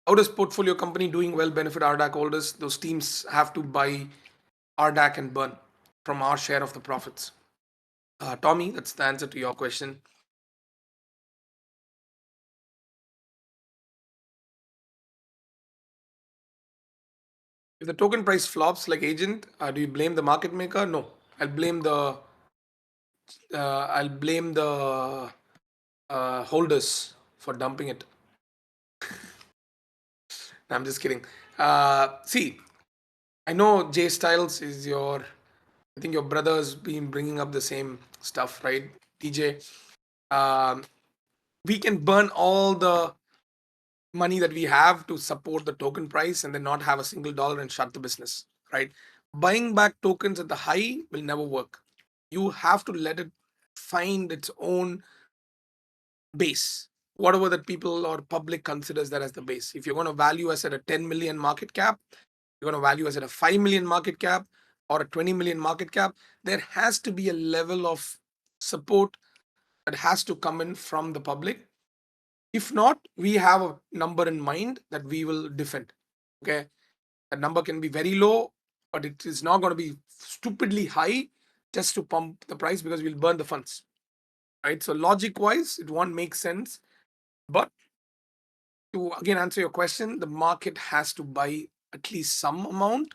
how does portfolio company doing well benefit RDAC holders? Those teams have to buy RDAC and burn from our share of the profits. Tommy, that's the answer to your question. If the token price flops like agent, do you blame the market maker? No, I'll blame the holders for dumping it. I'm just kidding. See, I know Jay Styles is your. I think your brother's been bringing up the same stuff, right? TJ, um, we can burn all the money that we have to support the token price and then not have a single dollar and shut the business, right? Buying back tokens at the high will never work. You have to let it find its own base, whatever that people or public considers that as the base. If you're going to value us at a 10 million market cap, you're going to value us at a 5 million market cap or a 20 million market cap, there has to be a level of support that has to come in from the public. If not, we have a number in mind that we will defend. Okay. That number can be very low, but it is not going to be stupidly high just to pump the price because we'll burn the funds. Right. So logic wise, it won't make sense. But to again answer your question, the market has to buy at least some amount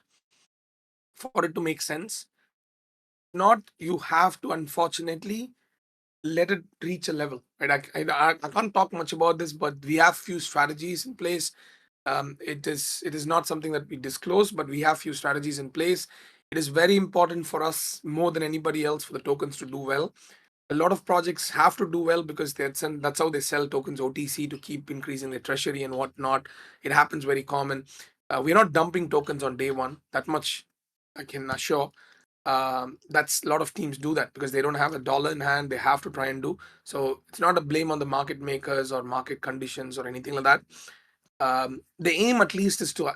for it to make sense. Not you have to unfortunately let it reach a level. Right. I can't talk much about this, but we have few strategies in place. It is not something that we disclose, but we have few strategies in place. It is very important for us more than anybody else for the tokens to do well. A lot of projects have to do well because that's how they sell tokens OTC to keep increasing their treasury and whatnot. It happens very common. We're not dumping tokens on day one. That much I can assure. That's a lot of teams do that because they don't have a dollar in hand. They have to try and do so. It's not a blame on the market makers or market conditions or anything like that. The aim at least is to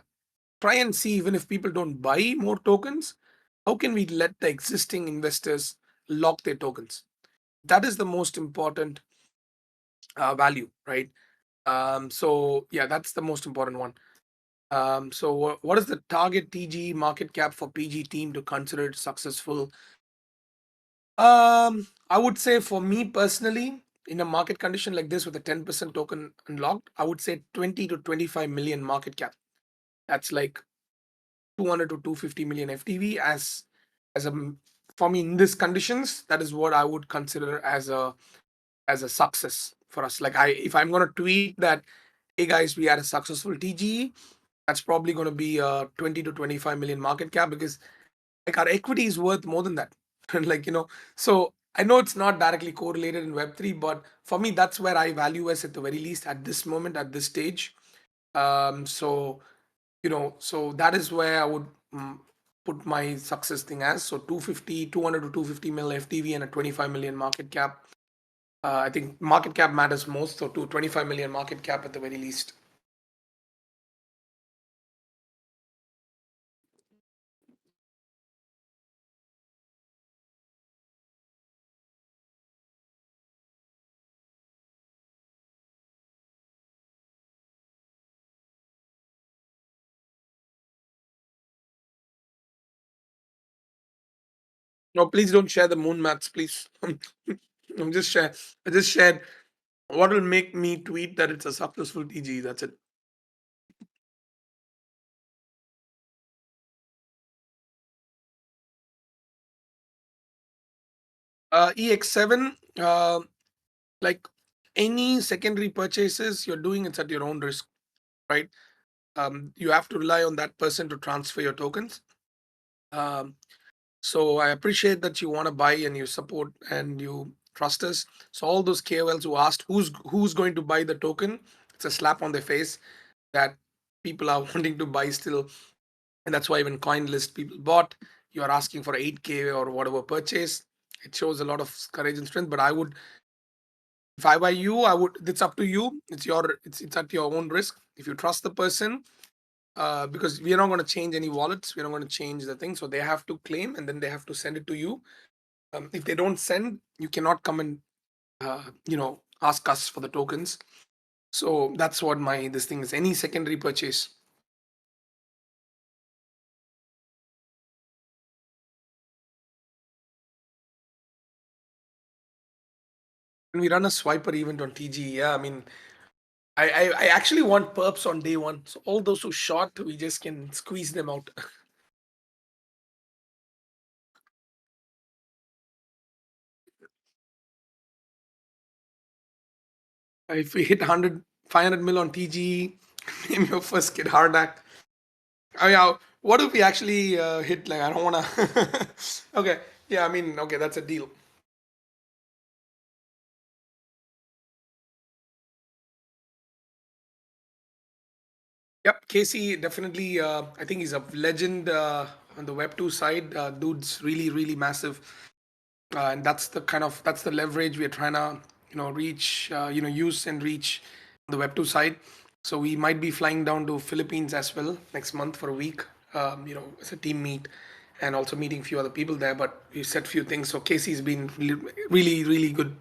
try and see, even if people don't buy more tokens, how can we let the existing investors lock their tokens? That is the most important value, right? So yeah, that's the most important one. So what is the target TG market cap for PG team to consider it successful? I would say for me personally, in a market condition like this with a 10% token unlocked, I would say 20 to 25 million market cap. That's like 200 to 250 million FTV as a for me in these conditions. That is what I would consider as a success for us. Like if I'm going to tweet that, hey guys, we had a successful TGE, that's probably going to be a 20 to 25 million market cap because like our equity is worth more than that. And so I know it's not directly correlated in Web3, but for me, that's where I value us at the very least at this moment, at this stage. So so that is where I would put my success thing as. So 200 to 250 mil FTV and a 25 million market cap. I think market cap matters most. So to 25 million market cap at the very least. No, please don't share the moon maths, please. I'm just share. I just shared what will make me tweet that it's a successful TG. That's it. EX7, like any secondary purchases you're doing, it's at your own risk, right? You have to rely on that person to transfer your tokens. So I appreciate that you want to buy and you support and you trust us. So all those KOLs who asked who's going to buy the token, it's a slap on their face that people are wanting to buy still. And that's why when coin list people bought, you are asking for 8K or whatever purchase. It shows a lot of courage and strength. But I would, if I were you, I would, it's up to you. It's at your own risk. If you trust the person, because we are not going to change any wallets, we're not going to change the thing. So they have to claim and then they have to send it to you. If they don't send, you cannot come and ask us for the tokens. So that's what my this thing is. Any secondary purchase. When we run a swiper event on TG, yeah, I mean, I actually want perps on day one. So all those who short, we just can squeeze them out. If we hit 100, 500 mil on TG, name your first kid hard act. Oh yeah, what if we actually hit like I don't wanna. Okay, yeah, I mean, okay, that's a deal. Yep, Casey definitely. I think he's a legend on the Web2 side. Dude's really massive, and that's the leverage we're trying to reach, use and reach on the Web2 side. So we might be flying down to Philippines as well next month for a week. As a team meet, and also meeting a few other people there. But we set few things. So Casey's been really good.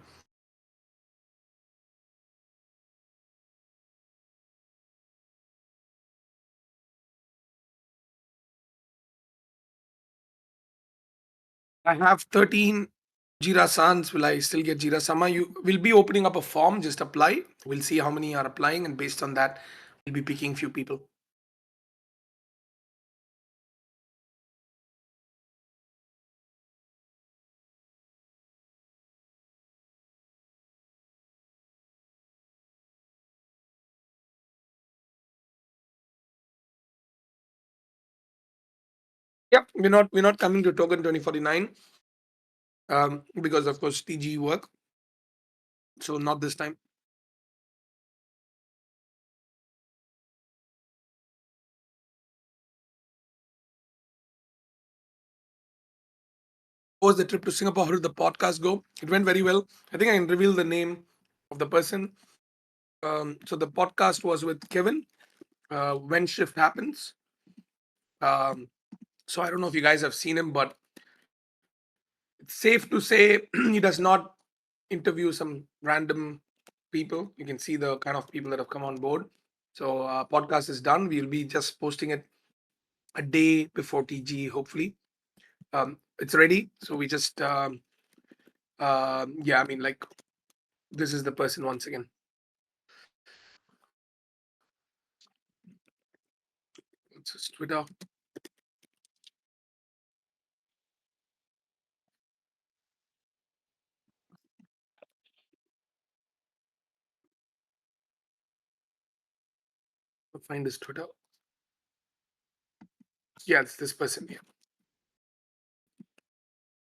I have 13 Jirasans. Will I still get Jirasama? You will be opening up a form, just apply. We'll see how many are applying, and based on that, we'll be picking few people. Yep, we're not coming to token 2049 because of course TG work. So not this time. How was the trip to Singapore? How did the podcast go? It went very well. I think I can reveal the name of the person. So the podcast was with Kevin. When shift happens. Um, so I don't know if you guys have seen him, but it's safe to say he does not interview some random people. You can see the kind of people that have come on board. So podcast is done. We'll be just posting it a day before TG, hopefully. It's ready. So we just yeah, I mean, like, this is the person once again. It's his Twitter. I'll find his Twitter. Yeah, it's this person. Yeah.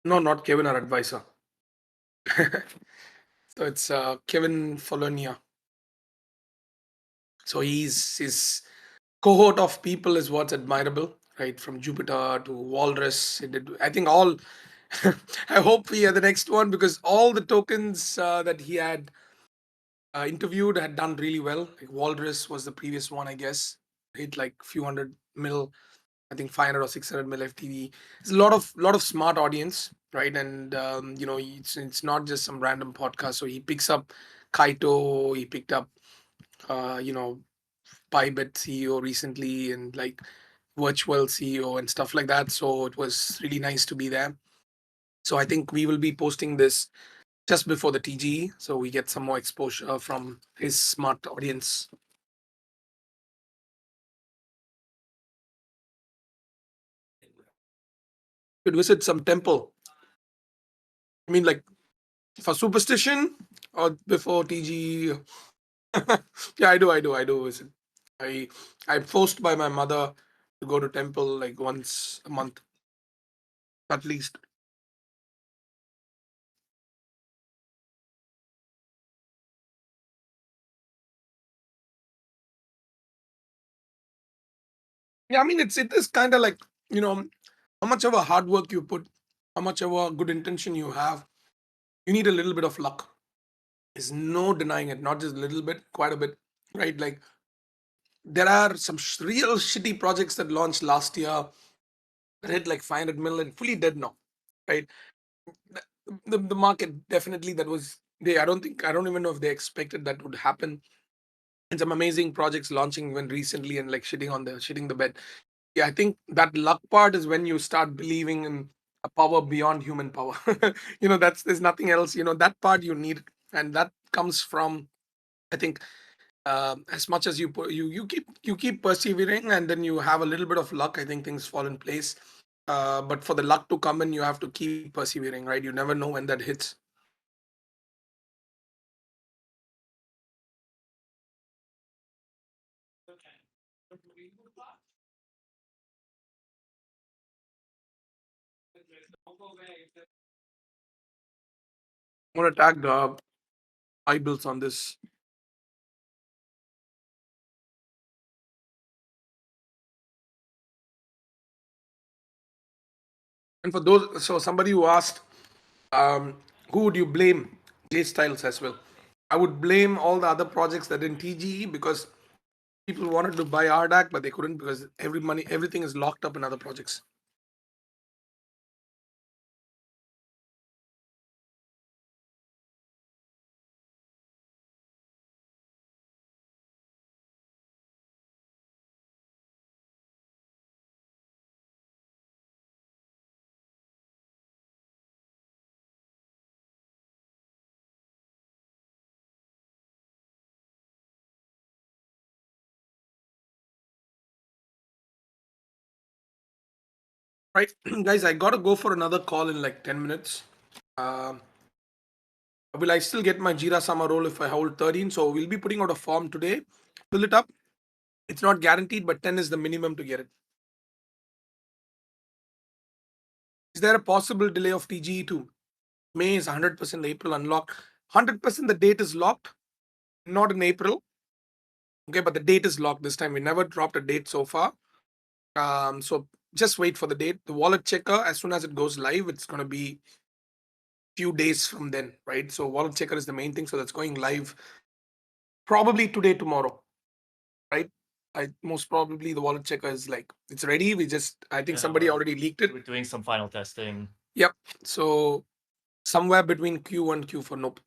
No, not Kevin, our advisor. So it's Kevin Folonia. So he's his cohort of people is what's admirable, right? From Jupiter to Walrus. He did, I think all. I hope we are the next one because all the tokens that he had interviewed had done really well. Like Walrus was the previous one, I guess. Hit like few hundred mil, I think 500 or 600 mil FTV. It's a lot of smart audience, right? And it's not just some random podcast. So he picks up Kaito. He picked up uh, you know Pybit CEO recently, and like virtual CEO and stuff like that. So it was really nice to be there. So I think we will be posting this just before the TGE, so we get some more exposure from his smart audience. Could visit some temple. I mean, like for superstition or before TGE. Yeah, I do visit. I I'm forced by my mother to go to temple like once a month at least. Yeah, I mean, it is kind of like, you know, how much of a hard work you put, how much of a good intention you have, you need a little bit of luck. There's no denying it, not just a little bit, quite a bit, right? Like, there are some real shitty projects that launched last year that hit like 500 million, fully dead now, right? The market definitely that was they. I don't even know if they expected that would happen. And some amazing projects launching even recently and like shitting the bed. Yeah, I think that luck part is when you start believing in a power beyond human power. That's there's nothing else. That part you need, and that comes from, I think, as much as you keep persevering, and then you have a little bit of luck. I think things fall in place. But for the luck to come in, you have to keep persevering, right? You never know when that hits. I'm gonna tag Bibles on this. And for those, so somebody who asked, who would you blame? J Styles as well. I would blame all the other projects that in TGE, because people wanted to buy RDAC, but they couldn't because everything is locked up in other projects. Right, guys, I gotta go for another call in like 10 minutes. Um, will I still get my Jira Sama role if I hold 13? So we'll be putting out a form today. Fill it up. It's not guaranteed, but 10 is the minimum to get it. Is there a possible delay of TGE too? May is 100% April unlocked. 100% the date is locked, not in April. Okay, but the date is locked this time. We never dropped a date so far. So just wait for the date. The wallet checker, as soon as it goes live, it's going to be few days from then, right? So wallet checker is the main thing. So that's going live probably today, tomorrow, right? I most probably the wallet checker is like it's ready. I think Yeah, somebody already leaked it. we're doing some final testing. Yep. So somewhere between Q1, Q4. Nope,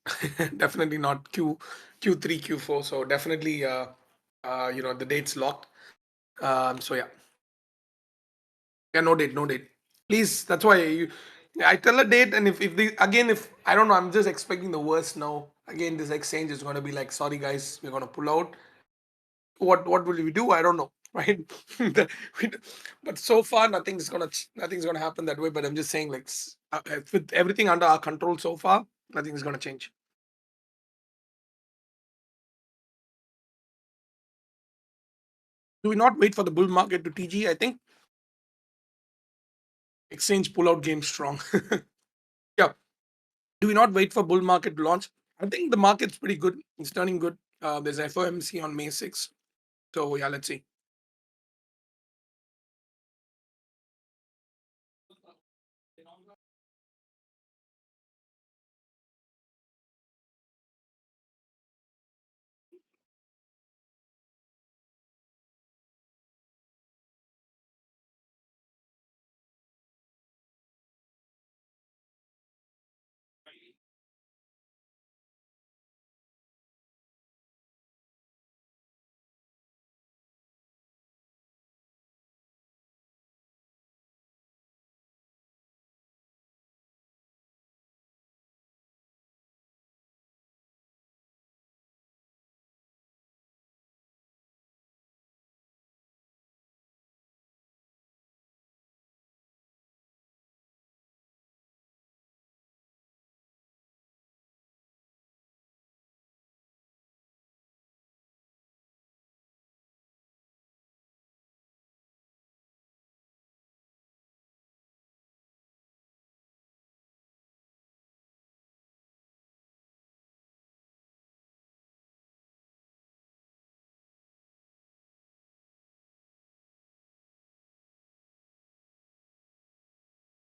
definitely not Q3, Q4. So definitely, the date's locked. So yeah, no date, no date. Please, that's why I tell a date, and if I don't know, I'm just expecting the worst now. Again, this exchange is going to be like, sorry guys, we're going to pull out. What will we do? I don't know, right? We but so far, nothing's gonna happen that way. But I'm just saying, like, with everything under our control so far, nothing is gonna change. Do we not wait for the bull market to TG? I think exchange pullout game strong. Yeah. Do we not wait for bull market to launch? I think the market's pretty good. It's turning good. There's FOMC on May 6th. So yeah, let's see.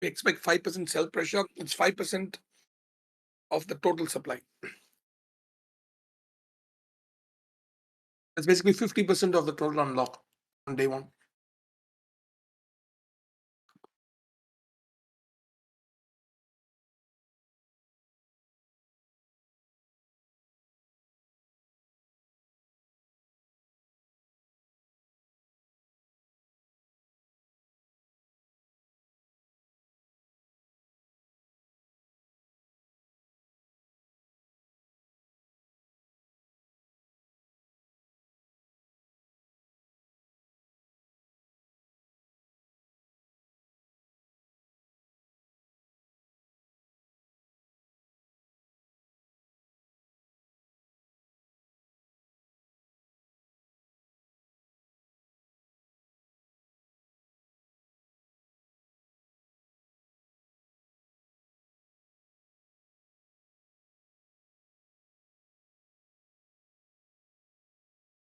We expect 5% sell pressure. It's 5% of the total supply. It's basically 50% of the total unlock on day one.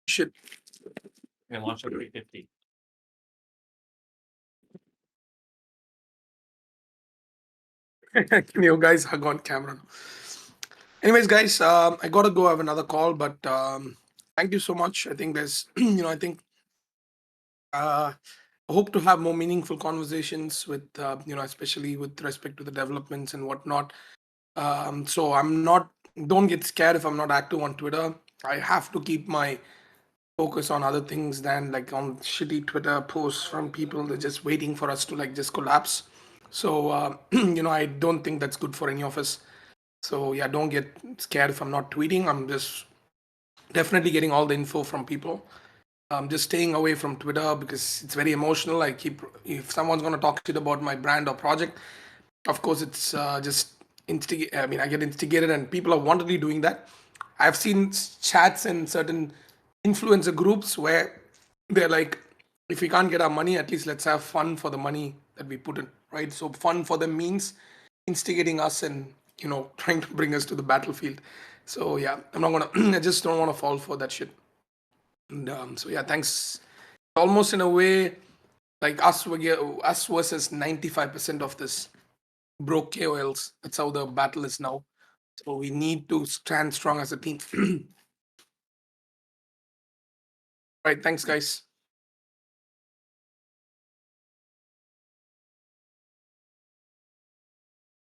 Shit. And launch at 350. Can you guys hug on camera? Anyways, guys, I gotta go. I have another call, but thank you so much. I think there's, I think I hope to have more meaningful conversations with, especially with respect to the developments and whatnot. So I'm not. Don't get scared if I'm not active on Twitter. I have to keep my focus on other things than like on shitty Twitter posts from people that are just waiting for us to like just collapse. So I don't think that's good for any of us. So yeah, don't get scared if I'm not tweeting. I'm just definitely getting all the info from people. I'm just staying away from Twitter because it's very emotional. I keep if someone's gonna talk shit about my brand or project, of course it's just instigate. I mean, I get instigated, and people are wantonly doing that. I've seen chats in certain influencer groups where they're like, if we can't get our money, at least let's have fun for the money that we put in, right? So fun for them means instigating us and trying to bring us to the battlefield. So yeah, I'm not gonna. I just don't want to fall for that shit. And so yeah, thanks. Almost in a way, like us versus 95% of this broke KOLs. That's how the battle is now. So we need to stand strong as a team. Right. Thanks, guys.